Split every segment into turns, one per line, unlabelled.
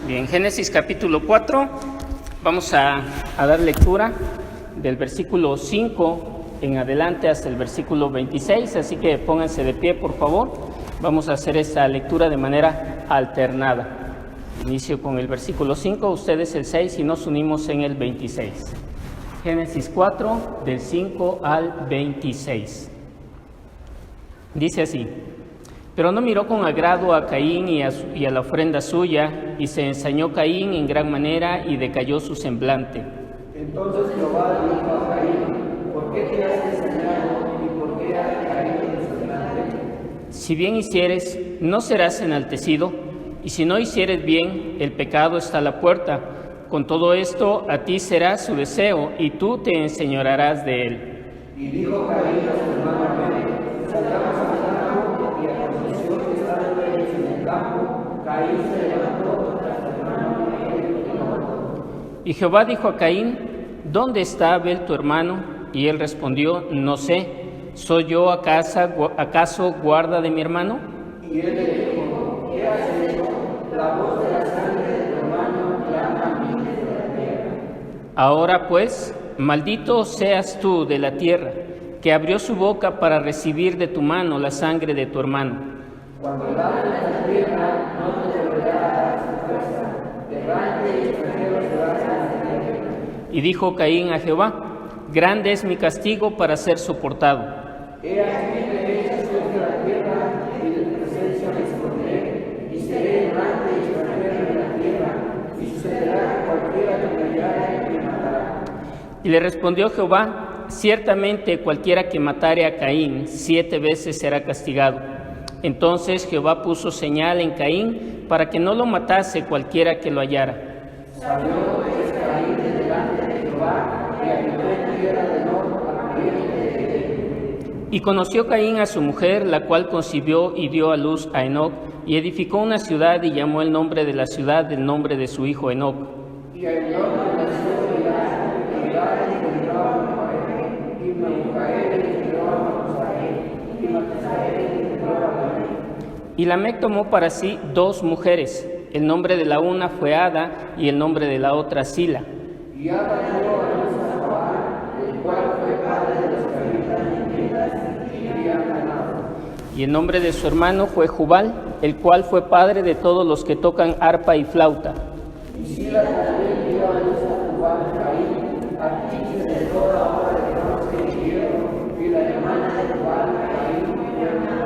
Bien, Génesis capítulo 4, vamos a dar lectura del versículo 5 en adelante hasta el versículo 26, así que pónganse de pie, por favor. Vamos a hacer esta lectura de manera alternada. Inicio con el versículo 5, ustedes el 6 y nos unimos en el 26. Génesis 4, del 5 al 26. Dice así: Pero no miró con agrado a Caín y a la ofrenda suya, y se ensañó Caín en gran manera y decayó su semblante.
Entonces Jehová dijo a Caín: ¿Por qué te has ensañado y por qué ha decaído tu semblante?
Si bien hicieres, no serás enaltecido, y si no hicieres bien, el pecado está a la puerta. Con todo esto, a ti será su deseo, y tú te enseñorearás de él.
Y dijo Caín a su hermano Abel: Salgamos al campo, y aconteció que estando ellos en el campo, Caín se levantó contra su hermano Abel y lo mató.
Y Jehová dijo a Caín: ¿Dónde está Abel tu hermano? Y él respondió: No sé. ¿Soy yo acaso guarda de mi hermano?
Y él le dijo: ¿Qué has hecho? La voz de la sangre de tu hermano clama a mí desde la tierra.
Ahora pues, maldito seas tú de la tierra, que abrió su boca para recibir de tu mano la sangre de tu hermano.
Cuando lames la tierra, no te volverá a su fuerza. Errante y extranjero serás en la tierra.
Y dijo Caín a Jehová: Grande es mi castigo para ser soportado.
He aquí me echas de la tierra, y de tu presencia me esconderé, y seré errante y extranjero en la tierra, y sucederá que cualquiera que me hallare me matará.
Y le respondió Jehová: Ciertamente cualquiera que matare a Caín 7 veces será castigado. Entonces Jehová puso señal en Caín para que no lo matase cualquiera que lo hallara.
Salió pues Caín de delante de Jehová, y habitó en tierra de Nod, al oriente de Edén.
Y conoció Caín a su mujer, la cual concibió y dio a luz a Enoc, y edificó una ciudad y llamó el nombre de la ciudad del nombre de su hijo Enoc.
Y a Enoc nació Irad engendró a Mahalaleel, y Mahalaleel engendró a Matusael, y Matusael engendró a Lamec.
Y Lamec tomó para sí 2 mujeres. El nombre de la una fue Ada, y el nombre de la otra Sila.
Y Ada dio a luz a Jobab, el cual fue padre de los que habitan en tiendas y crían ganado.
Y el nombre de su hermano fue Jubal, el cual fue padre de todos los que tocan arpa y flauta.
Y Sila también dio a luz a Jubal Caín, artífice de toda obra de bronce y hierro, y la hermana de Jubal Caín fue Ana.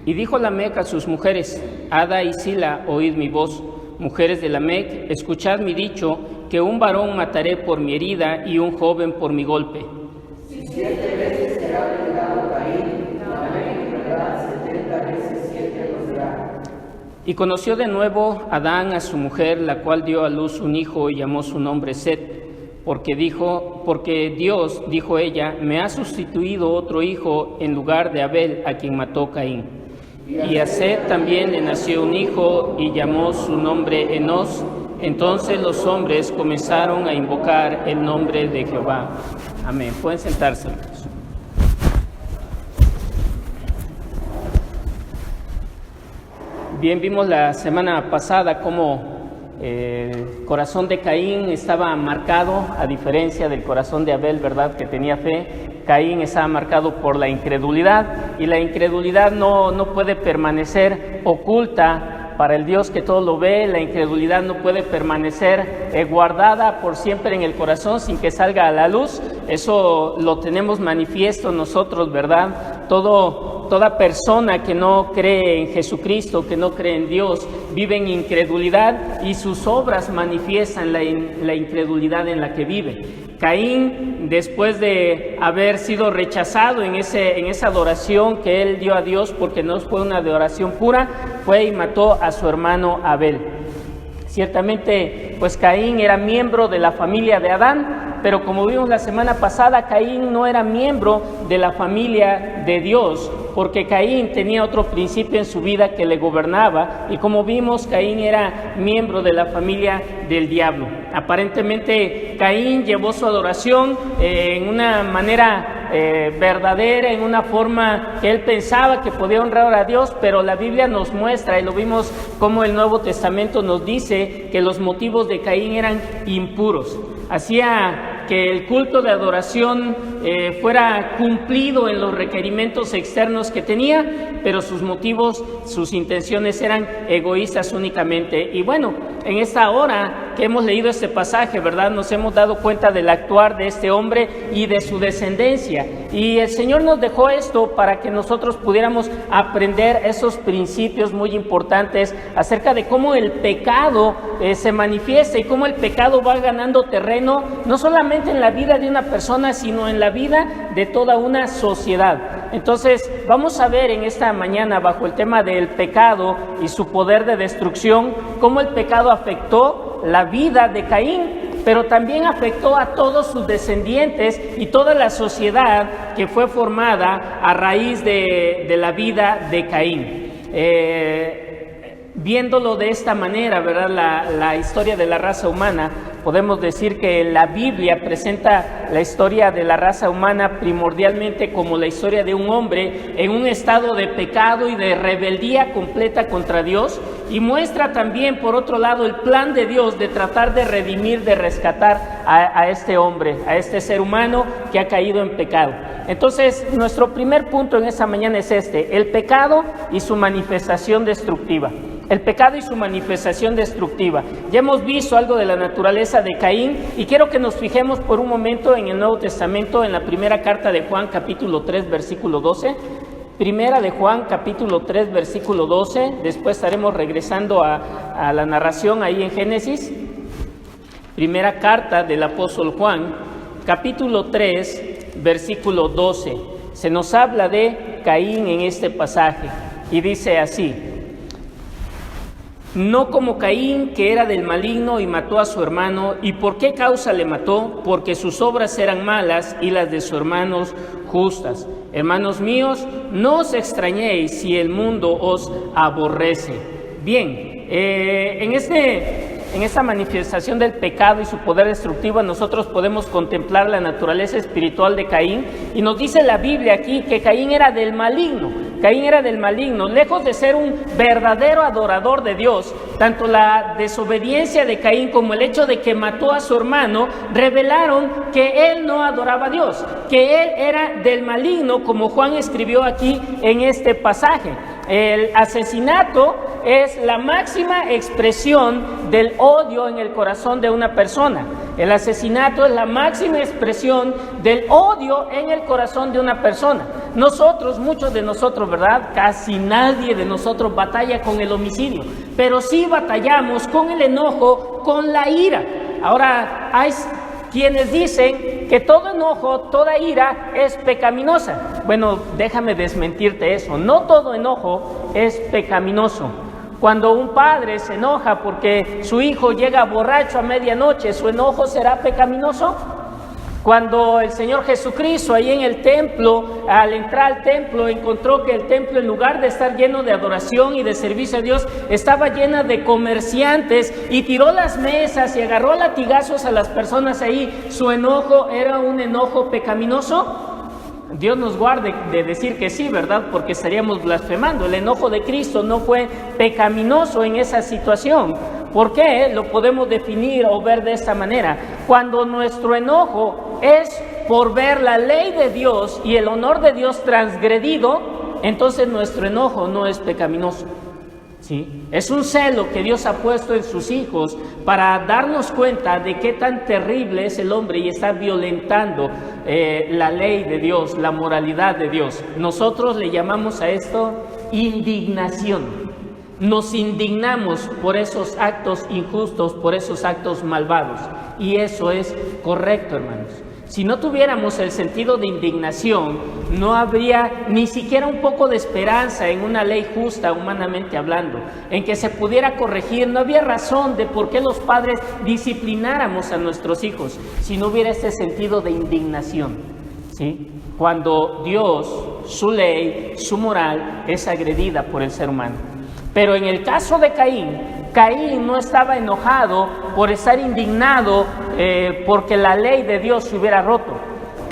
Y dijo Lamec a sus mujeres: Ada y Sila, oíd mi voz. Mujeres de Lamec, escuchad mi dicho, que un varón mataré por mi herida y un joven por mi golpe.
Si 7 veces será vengado Caín, Lamec en verdad 70 veces 7 lo será.
Y conoció de nuevo Adán a su mujer, la cual dio a luz un hijo y llamó su nombre Set, porque Dios, dijo ella, me ha sustituido otro hijo en lugar de Abel, a quien mató Caín. Y a Set también le nació un hijo y llamó su nombre Enos. Entonces los hombres comenzaron a invocar el nombre de Jehová. Amén. Pueden sentarse, hermanos. Bien, vimos la semana pasada cómo el corazón de Caín estaba marcado, a diferencia del corazón de Abel, ¿verdad?, que tenía fe. Caín estaba marcado por la incredulidad, y la incredulidad no puede permanecer oculta para el Dios que todo lo ve. La incredulidad no puede permanecer guardada por siempre en el corazón sin que salga a la luz. Eso lo tenemos manifiesto nosotros, ¿verdad? Toda persona que no cree en Jesucristo, que no cree en Dios, vive en incredulidad, y sus obras manifiestan la incredulidad en la que vive. Caín, después de haber sido rechazado en esa adoración que él dio a Dios, porque no fue una adoración pura, fue y mató a su hermano Abel. Ciertamente, pues Caín era miembro de la familia de Adán, pero como vimos la semana pasada, Caín no era miembro de la familia de Dios, porque Caín tenía otro principio en su vida que le gobernaba, y como vimos, Caín era miembro de la familia del diablo. Aparentemente, Caín llevó su adoración en una manera verdadera, en una forma que él pensaba que podía honrar a Dios, pero la Biblia nos muestra, y lo vimos como el Nuevo Testamento nos dice, que los motivos de Caín eran impuros. Hacía que el culto de adoración fuera cumplido en los requerimientos externos que tenía, pero sus motivos, sus intenciones eran egoístas únicamente. Y bueno, en esta hora que hemos leído este pasaje, ¿verdad?, nos hemos dado cuenta del actuar de este hombre y de su descendencia. Y el Señor nos dejó esto para que nosotros pudiéramos aprender esos principios muy importantes acerca de cómo el pecado se manifiesta y cómo el pecado va ganando terreno, no solamente en la vida de una persona, sino en la vida de toda una sociedad. Entonces, vamos a ver en esta mañana, bajo el tema del pecado y su poder de destrucción, cómo el pecado afectó la vida de Caín, pero también afectó a todos sus descendientes y toda la sociedad que fue formada a raíz de la vida de Caín. Viéndolo de esta manera, ¿verdad?, la historia de la raza humana, podemos decir que la Biblia presenta la historia de la raza humana primordialmente como la historia de un hombre en un estado de pecado y de rebeldía completa contra Dios, y muestra también, por otro lado, el plan de Dios de tratar de redimir, de rescatar a este hombre, a este ser humano que ha caído en pecado. Entonces, nuestro primer punto en esta mañana es el pecado y su manifestación destructiva. El pecado y su manifestación destructiva. Ya hemos visto algo de la naturaleza de Caín y quiero que nos fijemos por un momento en el Nuevo Testamento, en la primera carta de Juan, capítulo 3, versículo 12. Primera de Juan, capítulo 3, versículo 12. Después estaremos regresando a la narración ahí en Génesis. Primera carta del apóstol Juan, capítulo 3, versículo 12. Se nos habla de Caín en este pasaje y dice así: no como Caín, que era del maligno y mató a su hermano. ¿Y por qué causa le mató? Porque sus obras eran malas y las de sus hermanos justas. Hermanos míos, no os extrañéis si el mundo os aborrece. Bien, en esta manifestación del pecado y su poder destructivo, nosotros podemos contemplar la naturaleza espiritual de Caín, y nos dice la Biblia aquí que Caín era del maligno. Caín era del maligno, lejos de ser un verdadero adorador de Dios. Tanto la desobediencia de Caín como el hecho de que mató a su hermano revelaron que él no adoraba a Dios, que él era del maligno, como Juan escribió aquí en este pasaje. El asesinato es la máxima expresión del odio en el corazón de una persona. El asesinato es la máxima expresión del odio en el corazón de una persona. Nosotros, muchos de nosotros, ¿verdad?, casi nadie de nosotros batalla con el homicidio, pero sí batallamos con el enojo, con la ira. Ahora, hay quienes dicen que todo enojo, toda ira es pecaminosa. Bueno, déjame desmentirte eso. No todo enojo es pecaminoso. Cuando un padre se enoja porque su hijo llega borracho a medianoche, ¿su enojo será pecaminoso? Cuando el Señor Jesucristo ahí en el templo, al entrar al templo, encontró que el templo, en lugar de estar lleno de adoración y de servicio a Dios, estaba llena de comerciantes, y tiró las mesas y agarró latigazos a las personas ahí, ¿su enojo era un enojo pecaminoso? Dios nos guarde de decir que sí, ¿verdad?, porque estaríamos blasfemando. El enojo de Cristo no fue pecaminoso en esa situación. ¿Por qué? Lo podemos definir o ver de esta manera. Cuando nuestro enojo es por ver la ley de Dios y el honor de Dios transgredido, entonces nuestro enojo no es pecaminoso. ¿Sí? Es un celo que Dios ha puesto en sus hijos para darnos cuenta de qué tan terrible es el hombre y está violentando la ley de Dios, la moralidad de Dios. Nosotros le llamamos a esto indignación. Nos indignamos por esos actos injustos, por esos actos malvados, y eso es correcto, hermanos. Si no tuviéramos el sentido de indignación, no habría ni siquiera un poco de esperanza en una ley justa, humanamente hablando, en que se pudiera corregir. No había razón de por qué los padres disciplináramos a nuestros hijos si no hubiera este sentido de indignación, ¿sí? Cuando Dios, su ley, su moral es agredida por el ser humano. Pero en el caso de Caín no estaba enojado por estar indignado porque la ley de Dios se hubiera roto.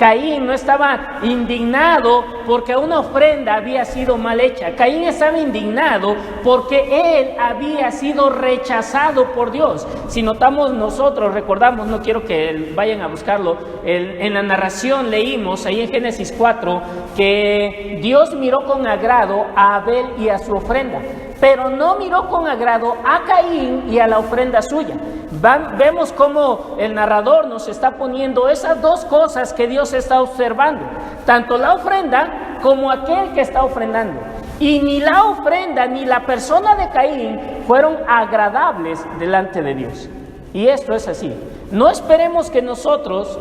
Caín no estaba indignado porque una ofrenda había sido mal hecha. Caín estaba indignado porque él había sido rechazado por Dios. Si notamos nosotros, recordamos, no quiero que vayan a buscarlo, en la narración leímos ahí en Génesis 4 que Dios miró con agrado a Abel y a su ofrenda, pero no miró con agrado a Caín y a la ofrenda suya. Vemos cómo el narrador nos está poniendo esas dos cosas que Dios está observando, tanto la ofrenda como aquel que está ofrendando. Y ni la ofrenda ni la persona de Caín fueron agradables delante de Dios. Y esto es así. No esperemos de nosotros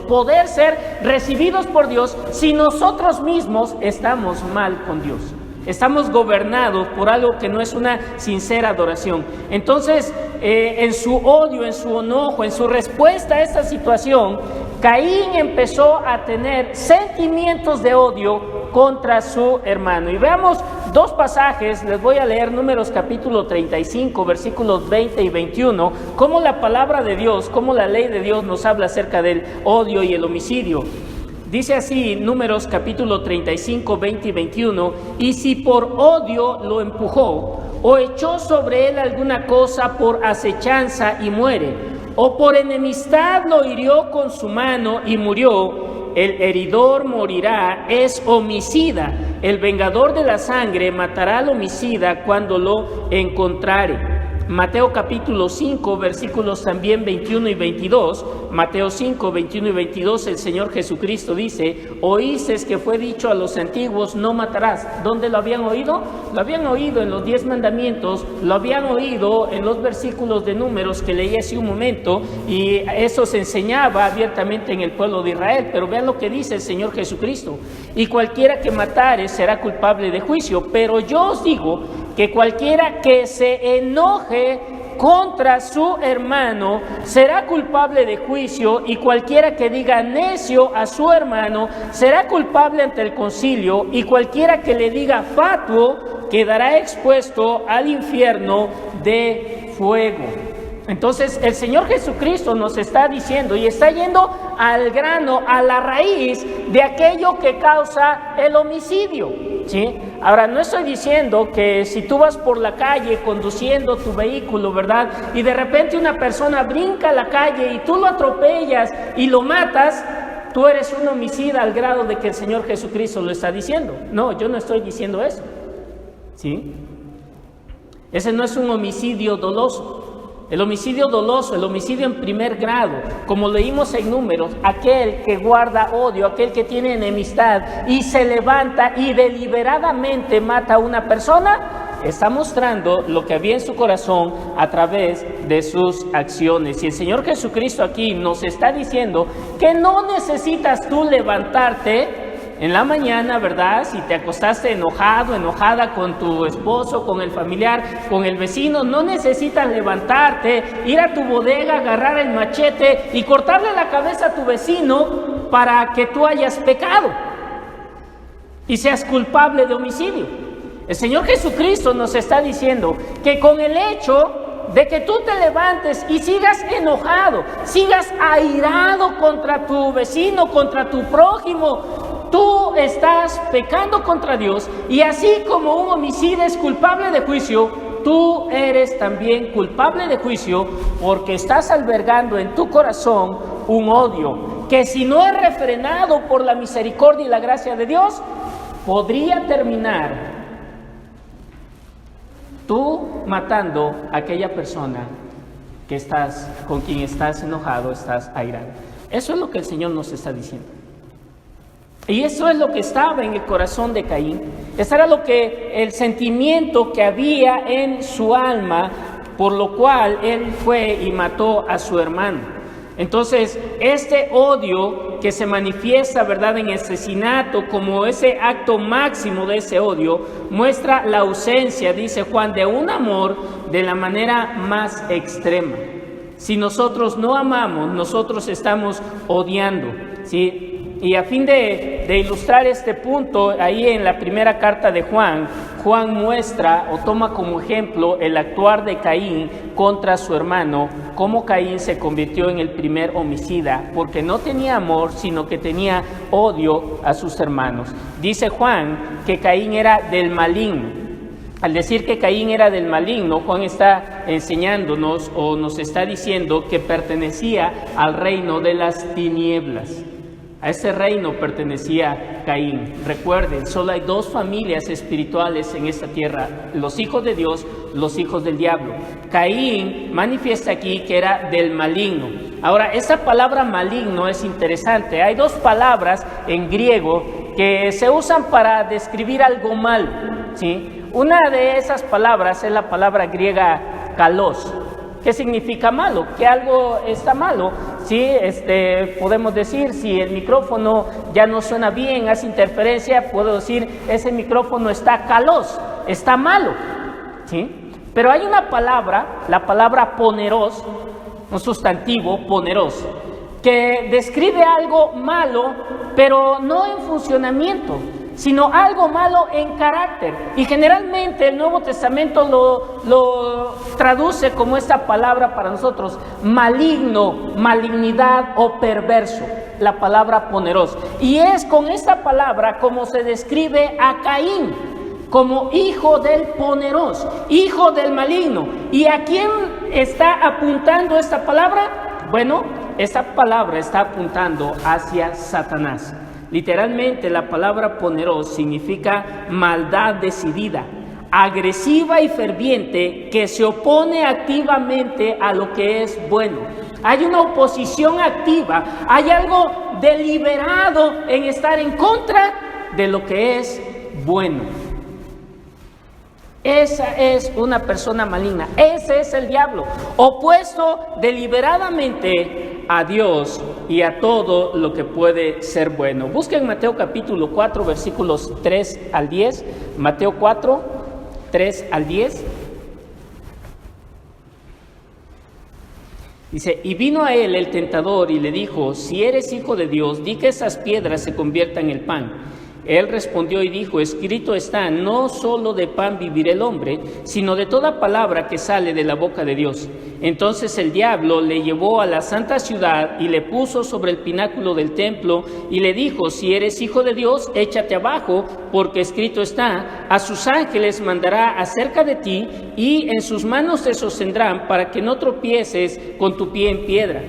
poder ser recibidos por Dios si nosotros mismos estamos mal con Dios. Estamos gobernados por algo que no es una sincera adoración. Entonces, en su odio, en su enojo, en su respuesta a esta situación, Caín empezó a tener sentimientos de odio contra su hermano. Y veamos dos pasajes, les voy a leer Números capítulo 35, versículos 20 y 21, cómo la palabra de Dios, cómo la ley de Dios nos habla acerca del odio y el homicidio. Dice así, Números capítulo 35, 20 y 21, y si por odio lo empujó, o echó sobre él alguna cosa por acechanza y muere, o por enemistad lo hirió con su mano y murió, el heridor morirá, es homicida, el vengador de la sangre matará al homicida cuando lo encontrare. Mateo capítulo 5, versículos también 21 y 22, Mateo 5, 21 y 22, el Señor Jesucristo dice, oísteis que fue dicho a los antiguos, no matarás. ¿Dónde lo habían oído? Lo habían oído en los 10 mandamientos, lo habían oído en los versículos de Números que leí hace un momento, y eso se enseñaba abiertamente en el pueblo de Israel. Pero vean lo que dice el Señor Jesucristo, y cualquiera que matare será culpable de juicio, pero yo os digo que cualquiera que se enoje contra su hermano será culpable de juicio, y cualquiera que diga necio a su hermano será culpable ante el concilio, y cualquiera que le diga fatuo quedará expuesto al infierno de fuego. Entonces el Señor Jesucristo nos está diciendo y está yendo al grano, a la raíz de aquello que causa el homicidio, ¿sí? Ahora, no estoy diciendo que si tú vas por la calle conduciendo tu vehículo, ¿verdad? Y de repente una persona brinca a la calle y tú lo atropellas y lo matas, tú eres un homicida al grado de que el Señor Jesucristo lo está diciendo. No, yo no estoy diciendo eso, ¿sí? Ese no es un homicidio doloso. El homicidio doloso, el homicidio en primer grado, como leímos en Números, aquel que guarda odio, aquel que tiene enemistad y se levanta y deliberadamente mata a una persona, está mostrando lo que había en su corazón a través de sus acciones. Y el Señor Jesucristo aquí nos está diciendo que no necesitas tú levantarte en la mañana, ¿verdad? Si te acostaste enojado, enojada con tu esposo, con el familiar, con el vecino, no necesitas levantarte, ir a tu bodega, agarrar el machete y cortarle la cabeza a tu vecino para que tú hayas pecado y seas culpable de homicidio. El Señor Jesucristo nos está diciendo que con el hecho de que tú te levantes y sigas enojado, sigas airado contra tu vecino, contra tu prójimo, tú estás pecando contra Dios, y así como un homicida es culpable de juicio, tú eres también culpable de juicio, porque estás albergando en tu corazón un odio que, si no es refrenado por la misericordia y la gracia de Dios, podría terminar tú matando a aquella persona con quien estás enojado, estás airado. Eso es lo que el Señor nos está diciendo. Y eso es lo que estaba en el corazón de Caín. Ese era el sentimiento que había en su alma, por lo cual él fue y mató a su hermano. Entonces, este odio que se manifiesta, ¿verdad?, en asesinato, como ese acto máximo de ese odio, muestra la ausencia, dice Juan, de un amor de la manera más extrema. Si nosotros no amamos, nosotros estamos odiando, ¿sí? Y a fin de ilustrar este punto, ahí en la primera carta de Juan muestra o toma como ejemplo el actuar de Caín contra su hermano, cómo Caín se convirtió en el primer homicida, porque no tenía amor, sino que tenía odio a sus hermanos. Dice Juan que Caín era del maligno. Al decir que Caín era del maligno, Juan está enseñándonos o nos está diciendo que pertenecía al reino de las tinieblas. A ese reino pertenecía Caín. Recuerden, solo hay dos familias espirituales en esta tierra: los hijos de Dios, los hijos del diablo. Caín manifiesta aquí que era del maligno. Ahora, esa palabra maligno es interesante. Hay dos palabras en griego que se usan para describir algo mal, ¿sí? Una de esas palabras es la palabra griega kalos. ¿Qué significa malo? Que algo está malo. Sí, podemos decir, si el micrófono ya no suena bien, hace interferencia, puedo decir, ese micrófono está kalos, está malo. ¿Sí? Pero hay una palabra, la palabra poneros, un sustantivo, poneros, que describe algo malo, pero no en funcionamiento, sino algo malo en carácter. Y generalmente el Nuevo Testamento lo traduce como esta palabra para nosotros: maligno, malignidad o perverso, la palabra poneros. Y es con esta palabra como se describe a Caín, como hijo del poneros, hijo del maligno. ¿Y a quién está apuntando esta palabra? Bueno, esta palabra está apuntando hacia Satanás. Literalmente la palabra poneros significa maldad decidida, agresiva y ferviente, que se opone activamente a lo que es bueno. Hay una oposición activa, hay algo deliberado en estar en contra de lo que es bueno. Esa es una persona maligna, ese es el diablo, opuesto deliberadamente a Dios y a todo lo que puede ser bueno. Busquen Mateo capítulo 4, versículos 3 al 10, Mateo 4, 3 al 10. Dice: y vino a él el tentador y le dijo: si eres hijo de Dios, di que esas piedras se conviertan en pan. Él respondió y dijo: escrito está, no solo de pan vivirá el hombre, sino de toda palabra que sale de la boca de Dios. Entonces el diablo le llevó a la santa ciudad y le puso sobre el pináculo del templo y le dijo: si eres hijo de Dios, échate abajo, porque escrito está, a sus ángeles mandará acerca de ti y en sus manos te sostendrán para que no tropieces con tu pie en piedra.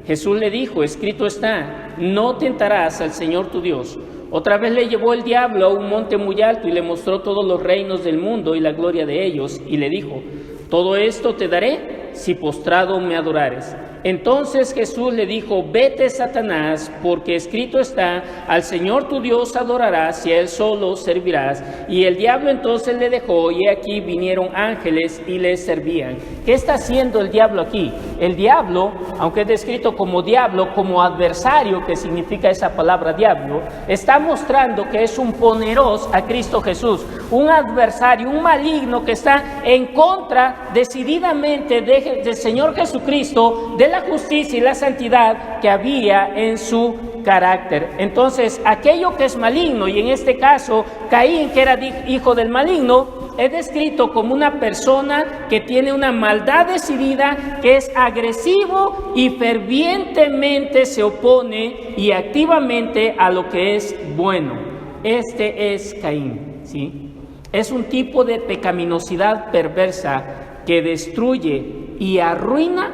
Jesús le dijo: escrito está, no tentarás al Señor tu Dios. Otra vez le llevó el diablo a un monte muy alto y le mostró todos los reinos del mundo y la gloria de ellos, y le dijo: todo esto te daré si postrado me adorares. Entonces Jesús le dijo: vete, Satanás, porque escrito está, al Señor tu Dios adorarás y a Él solo servirás. Y el diablo entonces le dejó, y aquí vinieron ángeles y le servían. ¿Qué está haciendo el diablo aquí? El diablo, aunque es descrito como diablo, como adversario, que significa esa palabra diablo, está mostrando que es un poneros a Cristo Jesús, un adversario, un maligno que está en contra decididamente del Señor Jesucristo, de la justicia y la santidad que había en su carácter. Entonces, aquello que es maligno, y en este caso Caín, que era hijo del maligno, es descrito como una persona que tiene una maldad decidida, que es agresivo y fervientemente se opone y activamente a lo que es bueno. Este es Caín, ¿sí? Es un tipo de pecaminosidad perversa que destruye y arruina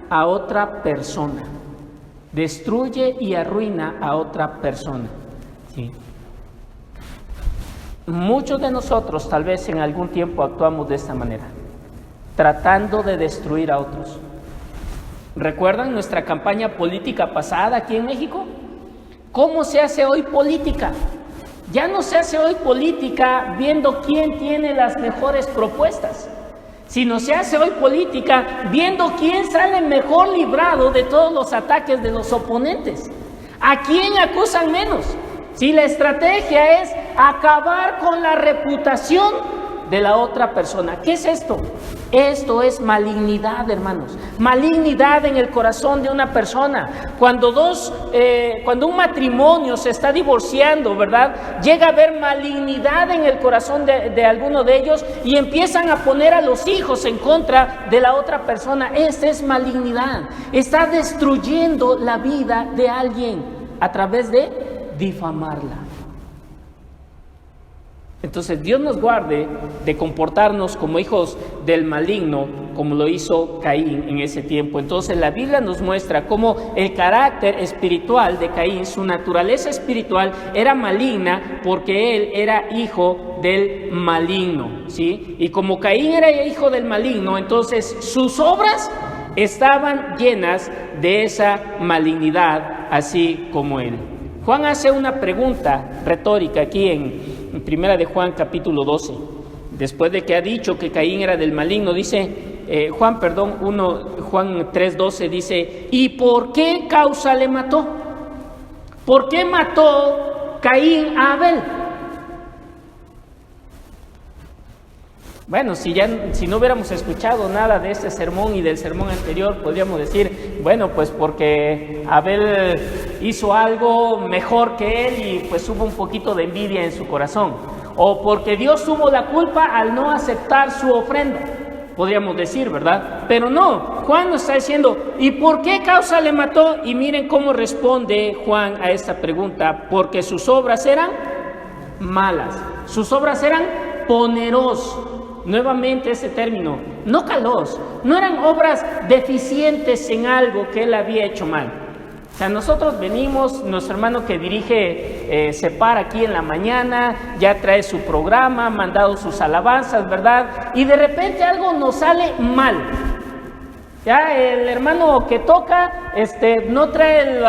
a otra persona. Destruye y arruina a otra persona, ¿sí? Muchos de nosotros tal vez en algún tiempo actuamos de esta manera, tratando de destruir a otros. ¿Recuerdan nuestra campaña política pasada aquí en México? ¿Cómo se hace hoy política? Ya no se hace hoy política viendo quién tiene las mejores propuestas, sino se hace hoy política viendo quién sale mejor librado de todos los ataques de los oponentes. ¿A quién acusan menos? Si la estrategia es acabar con la reputación de la otra persona. ¿Qué es esto? Esto es malignidad, hermanos. Malignidad en el corazón de una persona. Cuando un matrimonio se está divorciando, ¿verdad? Llega a haber malignidad en el corazón de alguno de ellos y empiezan a poner a los hijos en contra de la otra persona. Esta es malignidad. Está destruyendo la vida de alguien a través de difamarla. Entonces Dios nos guarde de comportarnos como hijos del maligno, como lo hizo Caín en ese tiempo. Entonces la Biblia nos muestra cómo el carácter espiritual de Caín, su naturaleza espiritual era maligna porque él era hijo del maligno, ¿sí? Y como Caín era hijo del maligno, entonces sus obras estaban llenas de esa malignidad, así como él. Juan hace una pregunta retórica aquí en Primera de Juan capítulo 12. Después de que ha dicho que Caín era del maligno, dice Juan 3:12 dice: ¿y por qué causa le mató? ¿Por qué mató Caín a Abel? Bueno, si no hubiéramos escuchado nada de este sermón y del sermón anterior, podríamos decir, bueno, pues porque Abel hizo algo mejor que él y pues hubo un poquito de envidia en su corazón. O porque Dios tuvo la culpa al no aceptar su ofrenda, podríamos decir, ¿verdad? Pero no, Juan nos está diciendo, ¿y por qué causa le mató? Y miren cómo responde Juan a esta pregunta: porque sus obras eran malas, sus obras eran poneros. Nuevamente ese término, no calos, no eran obras deficientes en algo que él había hecho mal. O sea, nosotros venimos, nuestro hermano que dirige se para aquí en la mañana, ya trae su programa, ha mandado sus alabanzas, ¿verdad? Y de repente algo nos sale mal. Ya el hermano que toca no trae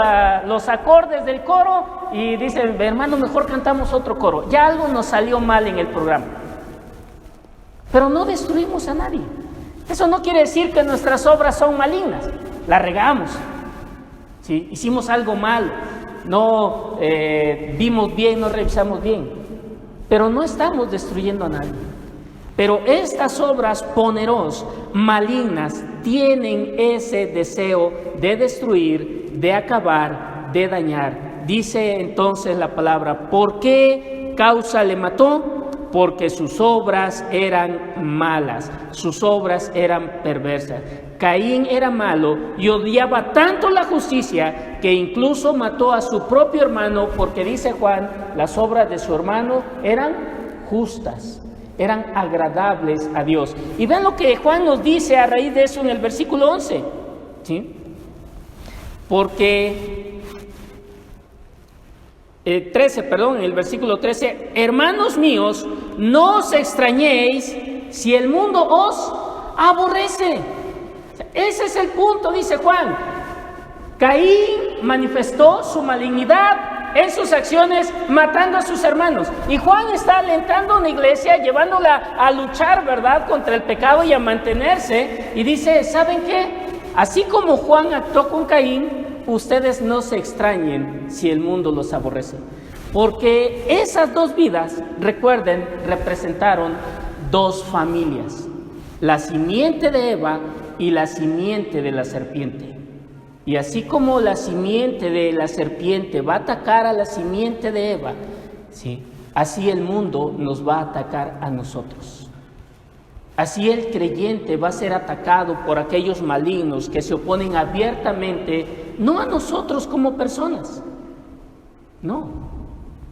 los acordes del coro y dice, hermano, mejor cantamos otro coro. Ya algo nos salió mal en el programa. Pero no destruimos a nadie. Eso no quiere decir que nuestras obras son malignas. La regamos, ¿sí? Hicimos algo malo, no vimos bien, no revisamos bien. Pero no estamos destruyendo a nadie. Pero estas obras poneros, malignas, tienen ese deseo de destruir, de acabar, de dañar. Dice entonces la palabra, ¿por qué causa le mató? Porque sus obras eran malas, sus obras eran perversas. Caín era malo y odiaba tanto la justicia que incluso mató a su propio hermano, porque dice Juan, las obras de su hermano eran justas, eran agradables a Dios. Y vean lo que Juan nos dice a raíz de eso en el versículo 11, ¿sí? Porque... en el versículo 13, hermanos míos, no os extrañéis si el mundo os aborrece. Ese es el punto, dice Juan. Caín manifestó su malignidad en sus acciones matando a sus hermanos. Y Juan está alentando a una iglesia, llevándola a luchar, ¿verdad?, contra el pecado y a mantenerse. Y dice, ¿saben qué? Así como Juan actuó con Caín, ustedes no se extrañen si el mundo los aborrece. Porque esas dos vidas, recuerden, representaron dos familias. La simiente de Eva y la simiente de la serpiente. Y así como la simiente de la serpiente va a atacar a la simiente de Eva, ¿sí?, así el mundo nos va a atacar a nosotros. Así el creyente va a ser atacado por aquellos malignos que se oponen abiertamente, no a nosotros como personas, no,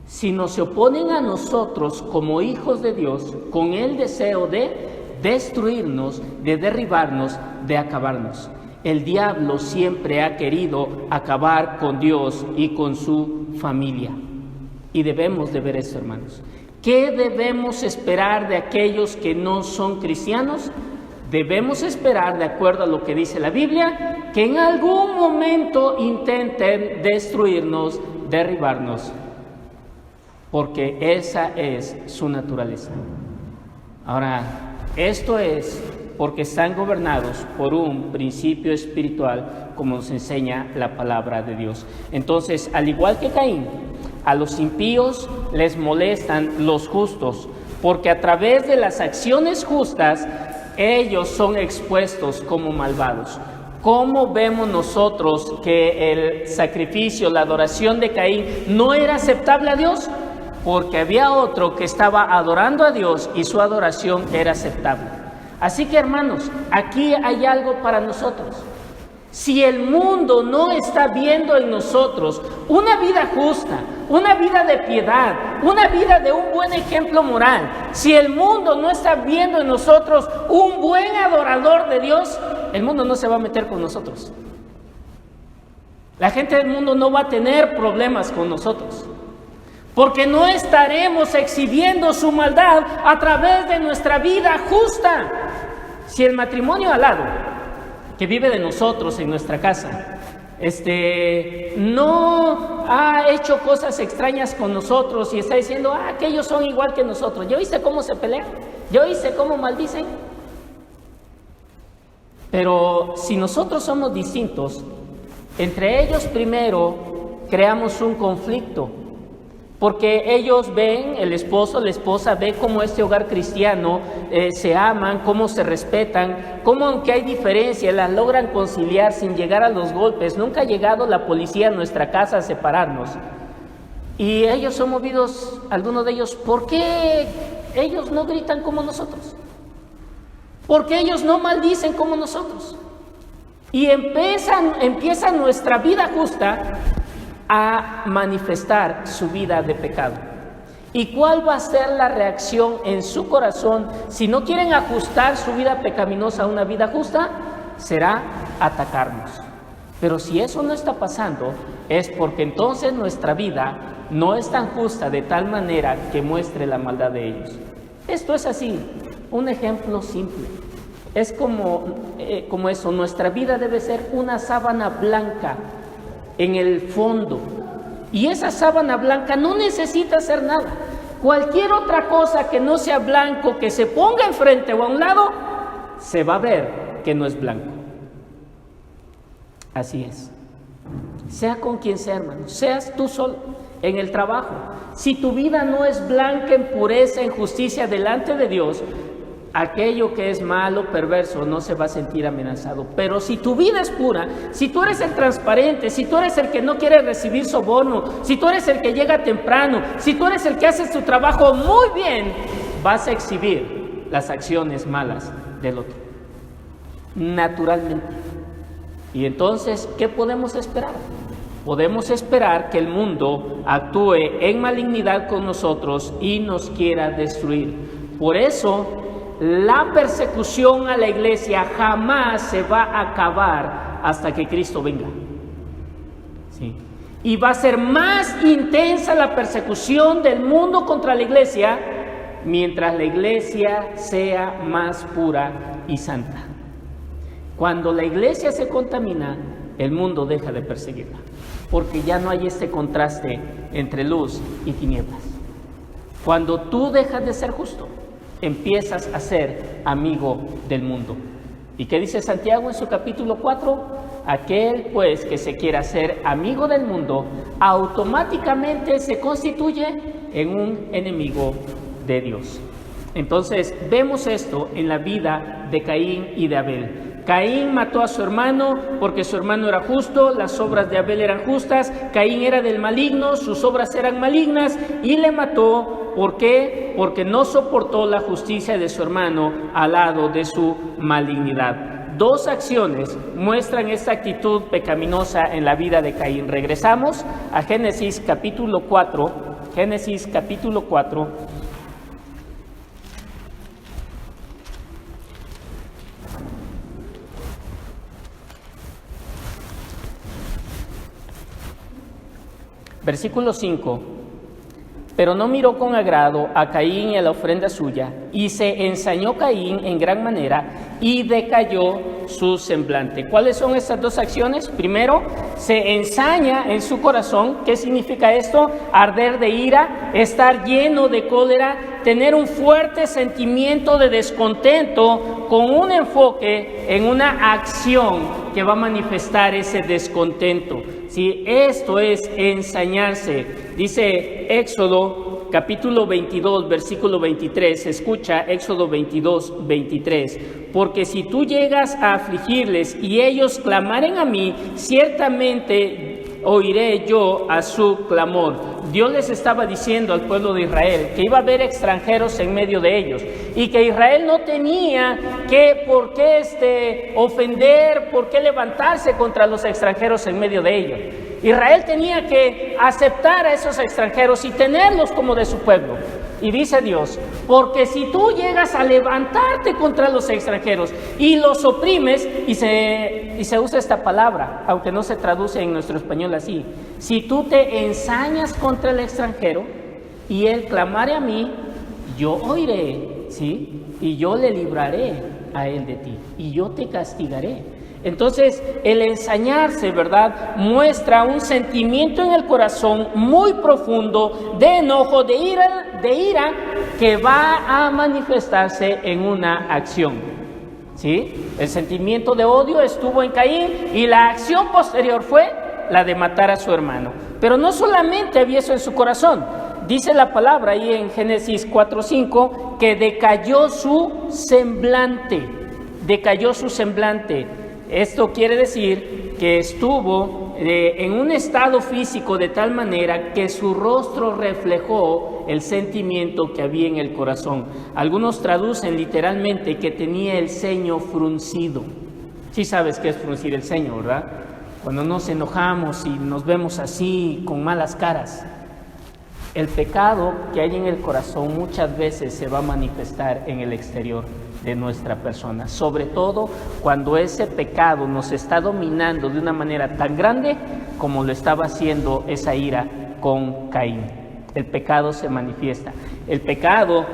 sino se oponen a nosotros como hijos de Dios con el deseo de destruirnos, de derribarnos, de acabarnos. El diablo siempre ha querido acabar con Dios y con su familia. Y debemos de ver esto, hermanos. ¿Qué debemos esperar de aquellos que no son cristianos? Debemos esperar, de acuerdo a lo que dice la Biblia, que en algún momento intenten destruirnos, derribarnos, porque esa es su naturaleza. Ahora, esto es porque están gobernados por un principio espiritual, como nos enseña la palabra de Dios. Entonces, al igual que Caín, a los impíos les molestan los justos, porque a través de las acciones justas, ellos son expuestos como malvados. ¿Cómo vemos nosotros que el sacrificio, la adoración de Caín no era aceptable a Dios? Porque había otro que estaba adorando a Dios y su adoración era aceptable. Así que, hermanos, aquí hay algo para nosotros. Si el mundo no está viendo en nosotros una vida justa, una vida de piedad, una vida de un buen ejemplo moral, si el mundo no está viendo en nosotros un buen adorador de Dios, el mundo no se va a meter con nosotros. La gente del mundo no va a tener problemas con nosotros, porque no estaremos exhibiendo su maldad a través de nuestra vida justa. Si el matrimonio al lado, que vive de nosotros en nuestra casa, no ha hecho cosas extrañas con nosotros y está diciendo, que ellos son igual que nosotros, ¿yo viste cómo se pelean? ¿Yo viste cómo maldicen? Pero si nosotros somos distintos, entre ellos primero creamos un conflicto, porque ellos ven, el esposo, la esposa, ve cómo este hogar cristiano se aman, cómo se respetan, cómo aunque hay diferencias, las logran conciliar sin llegar a los golpes. Nunca ha llegado la policía a nuestra casa a separarnos. Y ellos son movidos, algunos de ellos, ¿por qué ellos no gritan como nosotros? ¿Por qué ellos no maldicen como nosotros? Y empieza nuestra vida justa a manifestar su vida de pecado. ¿Y cuál va a ser la reacción en su corazón si no quieren ajustar su vida pecaminosa a una vida justa? Será atacarnos. Pero si eso no está pasando, es porque entonces nuestra vida no es tan justa de tal manera que muestre la maldad de ellos. Esto es así, un ejemplo simple. Es como eso, nuestra vida debe ser una sábana blanca en el fondo, y esa sábana blanca no necesita hacer nada. Cualquier otra cosa que no sea blanco, que se ponga enfrente o a un lado, se va a ver que no es blanco. Así es. Sea con quien sea, hermano, seas tú solo, en el trabajo. Si tu vida no es blanca en pureza, en justicia delante de Dios, aquello que es malo, perverso, no se va a sentir amenazado. Pero si tu vida es pura, si tú eres el transparente, si tú eres el que no quiere recibir soborno, si tú eres el que llega temprano, si tú eres el que hace tu trabajo muy bien, vas a exhibir las acciones malas del otro, naturalmente. Y entonces, ¿qué podemos esperar? Podemos esperar que el mundo actúe en malignidad con nosotros y nos quiera destruir. Por eso, la persecución a la iglesia jamás se va a acabar hasta que Cristo venga. Sí. Y va a ser más intensa la persecución del mundo contra la iglesia mientras la iglesia sea más pura y santa. Cuando la iglesia se contamina, el mundo deja de perseguirla, porque ya no hay este contraste entre luz y tinieblas. Cuando tú dejas de ser justo, empiezas a ser amigo del mundo. ¿Y qué dice Santiago en su capítulo 4? Aquel pues que se quiera ser amigo del mundo, automáticamente se constituye en un enemigo de Dios. Entonces vemos esto en la vida de Caín y de Abel. Caín mató a su hermano porque su hermano era justo, las obras de Abel eran justas. Caín era del maligno, sus obras eran malignas y le mató. ¿Por qué? Porque no soportó la justicia de su hermano al lado de su malignidad. Dos acciones muestran esta actitud pecaminosa en la vida de Caín. Regresamos a Génesis capítulo 4. Génesis capítulo 4. Versículo 5. Pero no miró con agrado a Caín y a la ofrenda suya, y se ensañó Caín en gran manera, y decayó su semblante. ¿Cuáles son estas dos acciones? Primero, se ensaña en su corazón. ¿Qué significa esto? Arder de ira, estar lleno de cólera, tener un fuerte sentimiento de descontento, con un enfoque en una acción que va a manifestar ese descontento. Si esto es ensañarse, dice Éxodo capítulo 22, versículo 23, escucha Éxodo 22, 23. Porque si tú llegas a afligirles y ellos clamaren a mí, ciertamente oiré yo a su clamor. Dios les estaba diciendo al pueblo de Israel que iba a haber extranjeros en medio de ellos y que Israel no tenía por qué ofender, por qué levantarse contra los extranjeros en medio de ellos. Israel tenía que aceptar a esos extranjeros y tenerlos como de su pueblo. Y dice Dios, porque si tú llegas a levantarte contra los extranjeros y los oprimes, y se usa esta palabra, aunque no se traduce en nuestro español así, si tú te ensañas contra el extranjero y él clamare a mí, yo oiré, ¿sí? Y yo le libraré a él de ti, y yo te castigaré. Entonces, el ensañarse, ¿verdad?, muestra un sentimiento en el corazón muy profundo de enojo, de ira que va a manifestarse en una acción, ¿sí? El sentimiento de odio estuvo en Caín y la acción posterior fue la de matar a su hermano. Pero no solamente había eso en su corazón. Dice la palabra ahí en Génesis 4:5 que decayó su semblante. Decayó su semblante. Esto quiere decir que estuvo en un estado físico de tal manera que su rostro reflejó el sentimiento que había en el corazón. Algunos traducen literalmente que tenía el ceño fruncido. Sí sabes qué es fruncir el ceño, ¿verdad? Cuando nos enojamos y nos vemos así con malas caras. El pecado que hay en el corazón muchas veces se va a manifestar en el exterior de nuestra persona, sobre todo cuando ese pecado nos está dominando de una manera tan grande como lo estaba haciendo esa ira con Caín. El pecado se manifiesta. El pecado,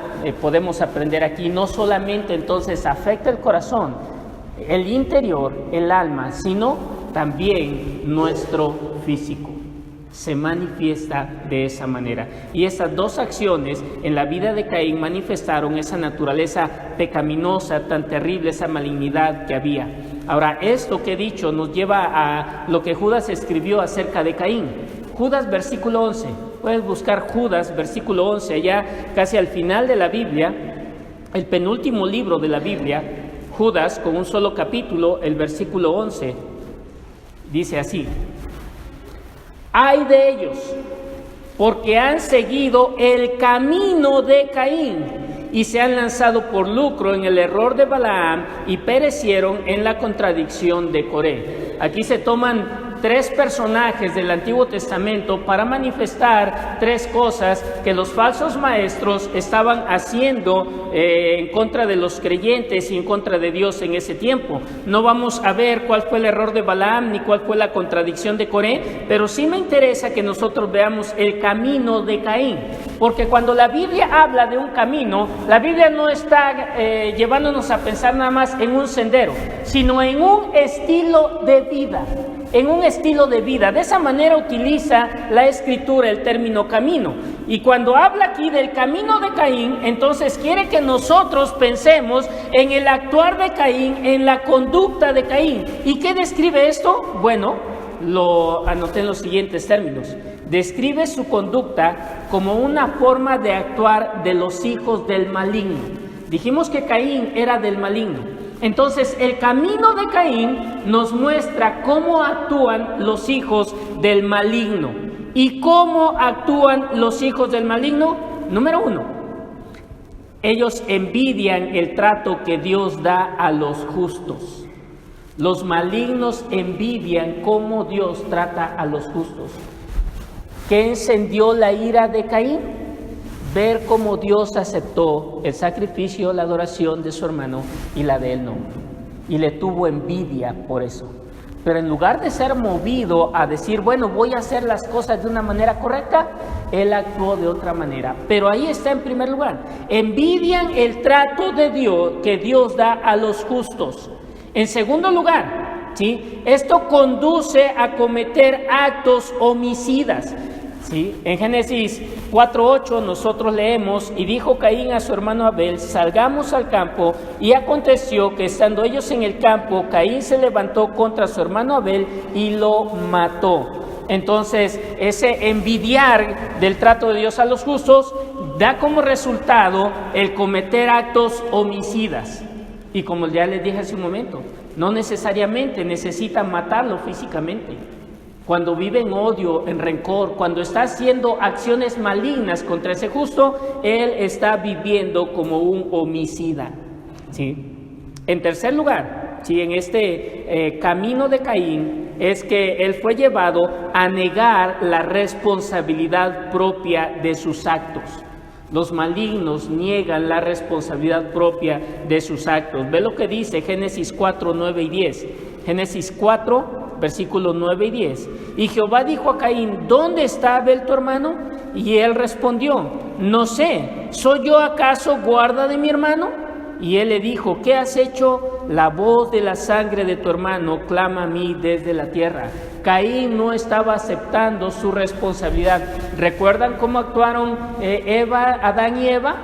podemos aprender aquí, no solamente entonces afecta el corazón, el interior, el alma, sino también nuestro físico. Se manifiesta de esa manera. Y esas dos acciones en la vida de Caín manifestaron esa naturaleza pecaminosa tan terrible, esa malignidad que había. Ahora, esto que he dicho nos lleva a lo que Judas escribió acerca de Caín. Judas, versículo 11. Puedes buscar Judas, versículo 11, allá casi al final de la Biblia, el penúltimo libro de la Biblia, Judas, con un solo capítulo, el versículo 11, dice así: ¡ay de ellos! Porque han seguido el camino de Caín y se han lanzado por lucro en el error de Balaam y perecieron en la contradicción de Coré. Aquí se toman tres personajes del Antiguo Testamento para manifestar tres cosas que los falsos maestros estaban haciendo en contra de los creyentes y en contra de Dios en ese tiempo. No vamos a ver cuál fue el error de Balaam ni cuál fue la contradicción de Coré, pero sí me interesa que nosotros veamos el camino de Caín, porque cuando la Biblia habla de un camino, la Biblia no está llevándonos a pensar nada más en un sendero, sino en un estilo de vida. En un estilo de vida. De esa manera utiliza la Escritura el término camino. Y cuando habla aquí del camino de Caín, entonces quiere que nosotros pensemos en el actuar de Caín, en la conducta de Caín. ¿Y qué describe esto? Bueno, lo anoté en los siguientes términos. Describe su conducta como una forma de actuar de los hijos del maligno. Dijimos que Caín era del maligno. Entonces, el camino de Caín nos muestra cómo actúan los hijos del maligno. ¿Y cómo actúan los hijos del maligno? Número 1, ellos envidian el trato que Dios da a los justos. Los malignos envidian cómo Dios trata a los justos. ¿Qué encendió la ira de Caín? Ver cómo Dios aceptó el sacrificio, la adoración de su hermano y la de él no. Y le tuvo envidia por eso. Pero en lugar de ser movido a decir, bueno, voy a hacer las cosas de una manera correcta, él actuó de otra manera. Pero ahí está en primer lugar. Envidian el trato de Dios que Dios da a los justos. En segundo lugar, ¿sí?, esto conduce a cometer actos homicidas. ¿Sí? En Génesis 4:8 nosotros leemos: y dijo Caín a su hermano Abel, salgamos al campo, y aconteció que estando ellos en el campo, Caín se levantó contra su hermano Abel y lo mató. Entonces, ese envidiar del trato de Dios a los justos da como resultado el cometer actos homicidas. Y como ya les dije hace un momento, no necesariamente necesitan matarlo físicamente. Cuando vive en odio, en rencor, cuando está haciendo acciones malignas contra ese justo, él está viviendo como un homicida, ¿sí? En tercer lugar, ¿sí?, en este camino de Caín, es que él fue llevado a negar la responsabilidad propia de sus actos. Los malignos niegan la responsabilidad propia de sus actos. Ve lo que dice Génesis 4, 9 y 10. Génesis 4, versículos 9 y 10. Y Jehová dijo a Caín: ¿dónde está Abel tu hermano? Y él respondió: no sé, ¿soy yo acaso guarda de mi hermano? Y él le dijo: ¿qué has hecho? La voz de la sangre de tu hermano clama a mí desde la tierra. Caín no estaba aceptando su responsabilidad. ¿Recuerdan cómo actuaron Adán y Eva?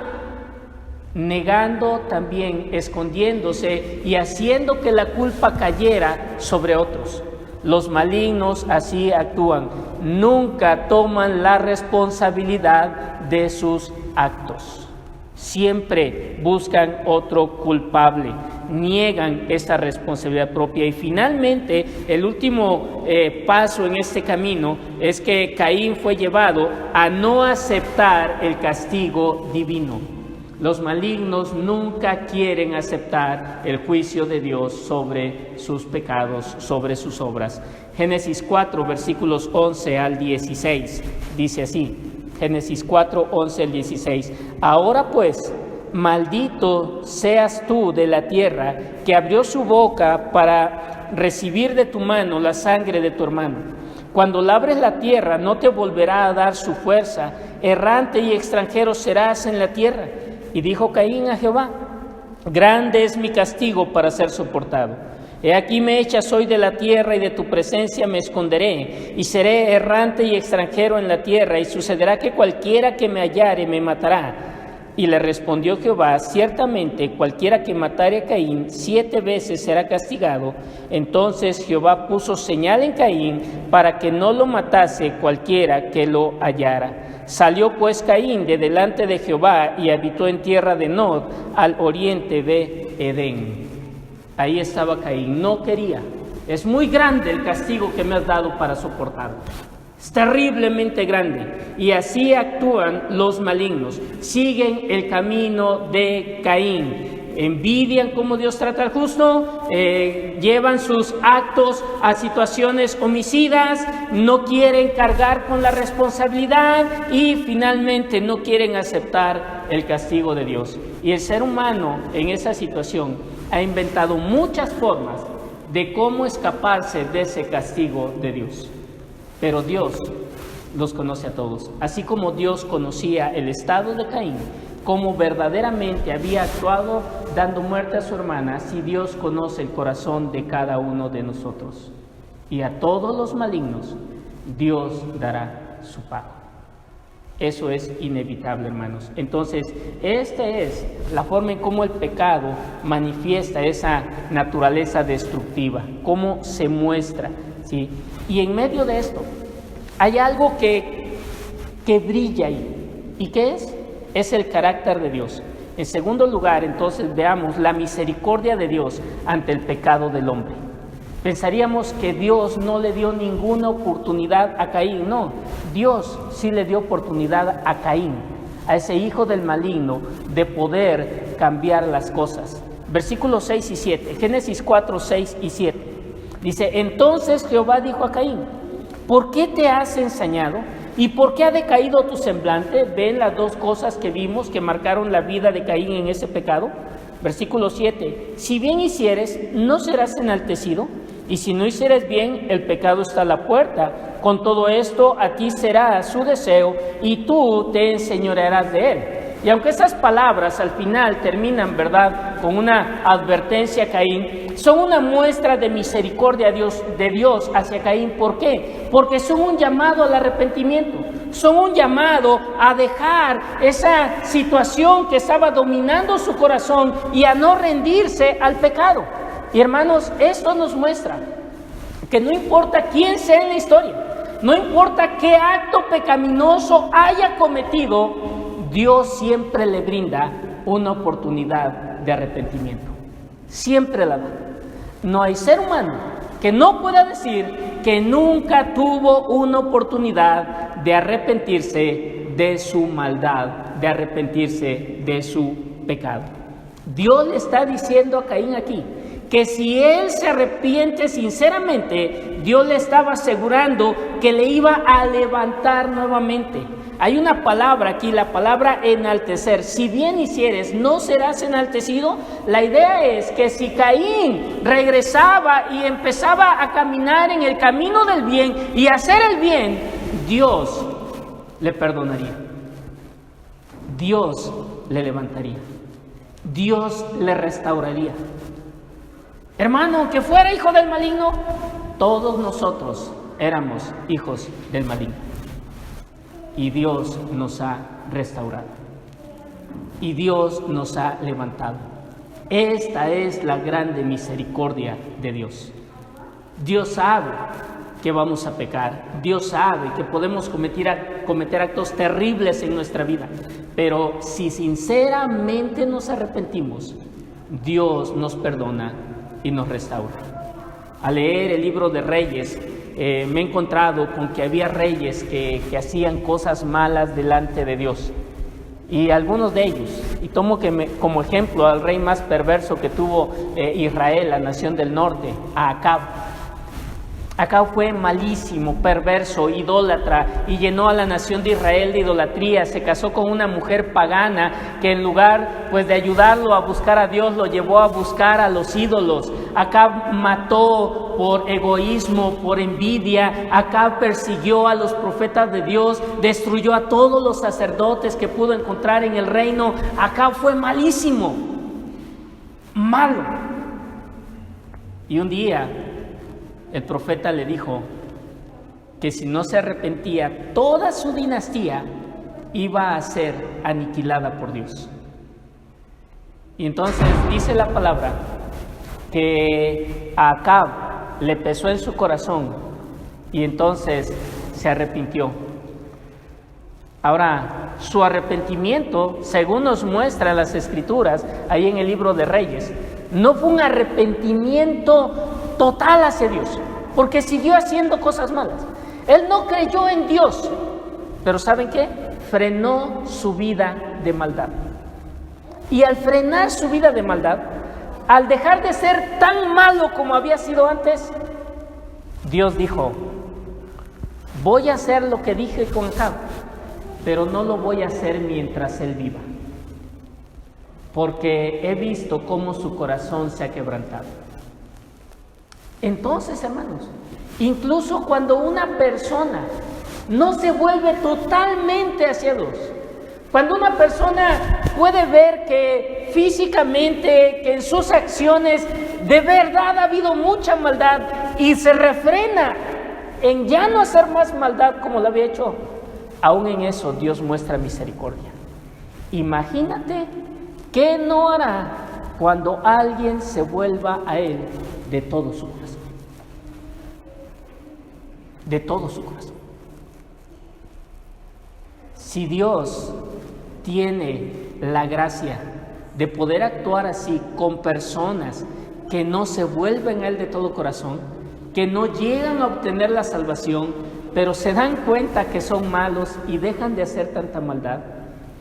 Negando también, escondiéndose y haciendo que la culpa cayera sobre otros. Los malignos así actúan, nunca toman la responsabilidad de sus actos. Siempre buscan otro culpable, niegan esta responsabilidad propia. Y finalmente, el último paso en este camino es que Caín fue llevado a no aceptar el castigo divino. Los malignos nunca quieren aceptar el juicio de Dios sobre sus pecados, sobre sus obras. Génesis 4, versículos 11 al 16, dice así. Génesis 4, 11 al 16. Ahora pues, maldito seas tú de la tierra, que abrió su boca para recibir de tu mano la sangre de tu hermano. Cuando labres la tierra, no te volverá a dar su fuerza. Errante y extranjero serás en la tierra. Y dijo Caín a Jehová: grande es mi castigo para ser soportado. He aquí me echas hoy de la tierra, y de tu presencia me esconderé, y seré errante y extranjero en la tierra, y sucederá que cualquiera que me hallare me matará. Y le respondió Jehová: ciertamente cualquiera que matare a Caín 7 veces será castigado. Entonces Jehová puso señal en Caín para que no lo matase cualquiera que lo hallara. Salió pues Caín de delante de Jehová y habitó en tierra de Nod, al oriente de Edén. Ahí estaba Caín, no quería. Es muy grande el castigo que me has dado para soportarlo. Es terriblemente grande. Y así actúan los malignos. Siguen el camino de Caín. Envidian cómo Dios trata al justo, llevan sus actos a situaciones homicidas, no quieren cargar con la responsabilidad y finalmente no quieren aceptar el castigo de Dios. Y el ser humano en esa situación ha inventado muchas formas de cómo escaparse de ese castigo de Dios. Pero Dios los conoce a todos. Así como Dios conocía el estado de Caín, cómo verdaderamente había actuado dando muerte a su hermana, así Dios conoce el corazón de cada uno de nosotros. Y a todos los malignos Dios dará su pago. Eso es inevitable, hermanos. Entonces, esta es la forma en cómo el pecado manifiesta esa naturaleza destructiva, cómo se muestra, ¿sí? Y en medio de esto hay algo que brilla ahí. ¿Y qué es? Es el carácter de Dios. En segundo lugar, entonces, veamos la misericordia de Dios ante el pecado del hombre. Pensaríamos que Dios no le dio ninguna oportunidad a Caín. No, Dios sí le dio oportunidad a Caín, a ese hijo del maligno, de poder cambiar las cosas. Versículos 6 y 7, Génesis 4, 6 y 7. Dice: entonces Jehová dijo a Caín: ¿por qué te has ensañado? ¿Y por qué ha decaído tu semblante? ¿Ven las dos cosas que vimos que marcaron la vida de Caín en ese pecado? Versículo 7. Si bien hicieres, ¿no serás enaltecido? Y si no hicieres bien, el pecado está a la puerta. Con todo esto, a ti será su deseo, y tú te enseñorearás de él. Y aunque esas palabras al final terminan, ¿verdad?, con una advertencia a Caín, son una muestra de misericordia de Dios hacia Caín. ¿Por qué? Porque son un llamado al arrepentimiento, son un llamado a dejar esa situación que estaba dominando su corazón y a no rendirse al pecado. Y hermanos, esto nos muestra que no importa quién sea en la historia, no importa qué acto pecaminoso haya cometido, Dios siempre le brinda una oportunidad de arrepentimiento. Siempre la da. No hay ser humano que no pueda decir que nunca tuvo una oportunidad de arrepentirse de su maldad, de arrepentirse de su pecado. Dios le está diciendo a Caín aquí que si él se arrepiente sinceramente, Dios le estaba asegurando que le iba a levantar nuevamente. Hay una palabra aquí, la palabra enaltecer. Si bien hicieres, no serás enaltecido. La idea es que si Caín regresaba y empezaba a caminar en el camino del bien y hacer el bien, Dios le perdonaría. Dios le levantaría. Dios le restauraría. Hermano, que fuera hijo del maligno, todos nosotros éramos hijos del maligno. Y Dios nos ha restaurado. Y Dios nos ha levantado. Esta es la grande misericordia de Dios. Dios sabe que vamos a pecar. Dios sabe que podemos cometer actos terribles en nuestra vida. Pero si sinceramente nos arrepentimos, Dios nos perdona y nos restaura. Al leer el libro de Reyes, me he encontrado con que había reyes que hacían cosas malas delante de Dios. Y algunos de ellos, y tomo como ejemplo al rey más perverso que tuvo Israel, la nación del norte, a Acab. Acab fue malísimo, perverso, idólatra, y llenó a la nación de Israel de idolatría. Se casó con una mujer pagana que en lugar de ayudarlo a buscar a Dios, lo llevó a buscar a los ídolos. Acab mató por egoísmo, por envidia. Acab persiguió a los profetas de Dios, destruyó a todos los sacerdotes que pudo encontrar en el reino. Acab fue malísimo, malo. Y un día el profeta le dijo que si no se arrepentía, toda su dinastía iba a ser aniquilada por Dios. Y entonces dice la palabra que a Acab le pesó en su corazón y entonces se arrepintió. Ahora, su arrepentimiento, según nos muestran las Escrituras, ahí en el libro de Reyes, no fue un arrepentimiento total hacia Dios, porque siguió haciendo cosas malas. Él no creyó en Dios, pero ¿saben qué? Frenó su vida de maldad. Y al frenar su vida de maldad, al dejar de ser tan malo como había sido antes, Dios dijo: voy a hacer lo que dije con Acab, pero no lo voy a hacer mientras él viva, porque he visto cómo su corazón se ha quebrantado. Entonces, hermanos, incluso cuando una persona no se vuelve totalmente hacia Dios, cuando una persona puede ver que físicamente, que en sus acciones de verdad ha habido mucha maldad y se refrena en ya no hacer más maldad como lo había hecho, aún en eso Dios muestra misericordia. Imagínate qué no hará cuando alguien se vuelva a Él de todo su corazón. De todo su corazón. Si Dios tiene la gracia de poder actuar así con personas que no se vuelven a Él de todo corazón, que no llegan a obtener la salvación, pero se dan cuenta que son malos y dejan de hacer tanta maldad,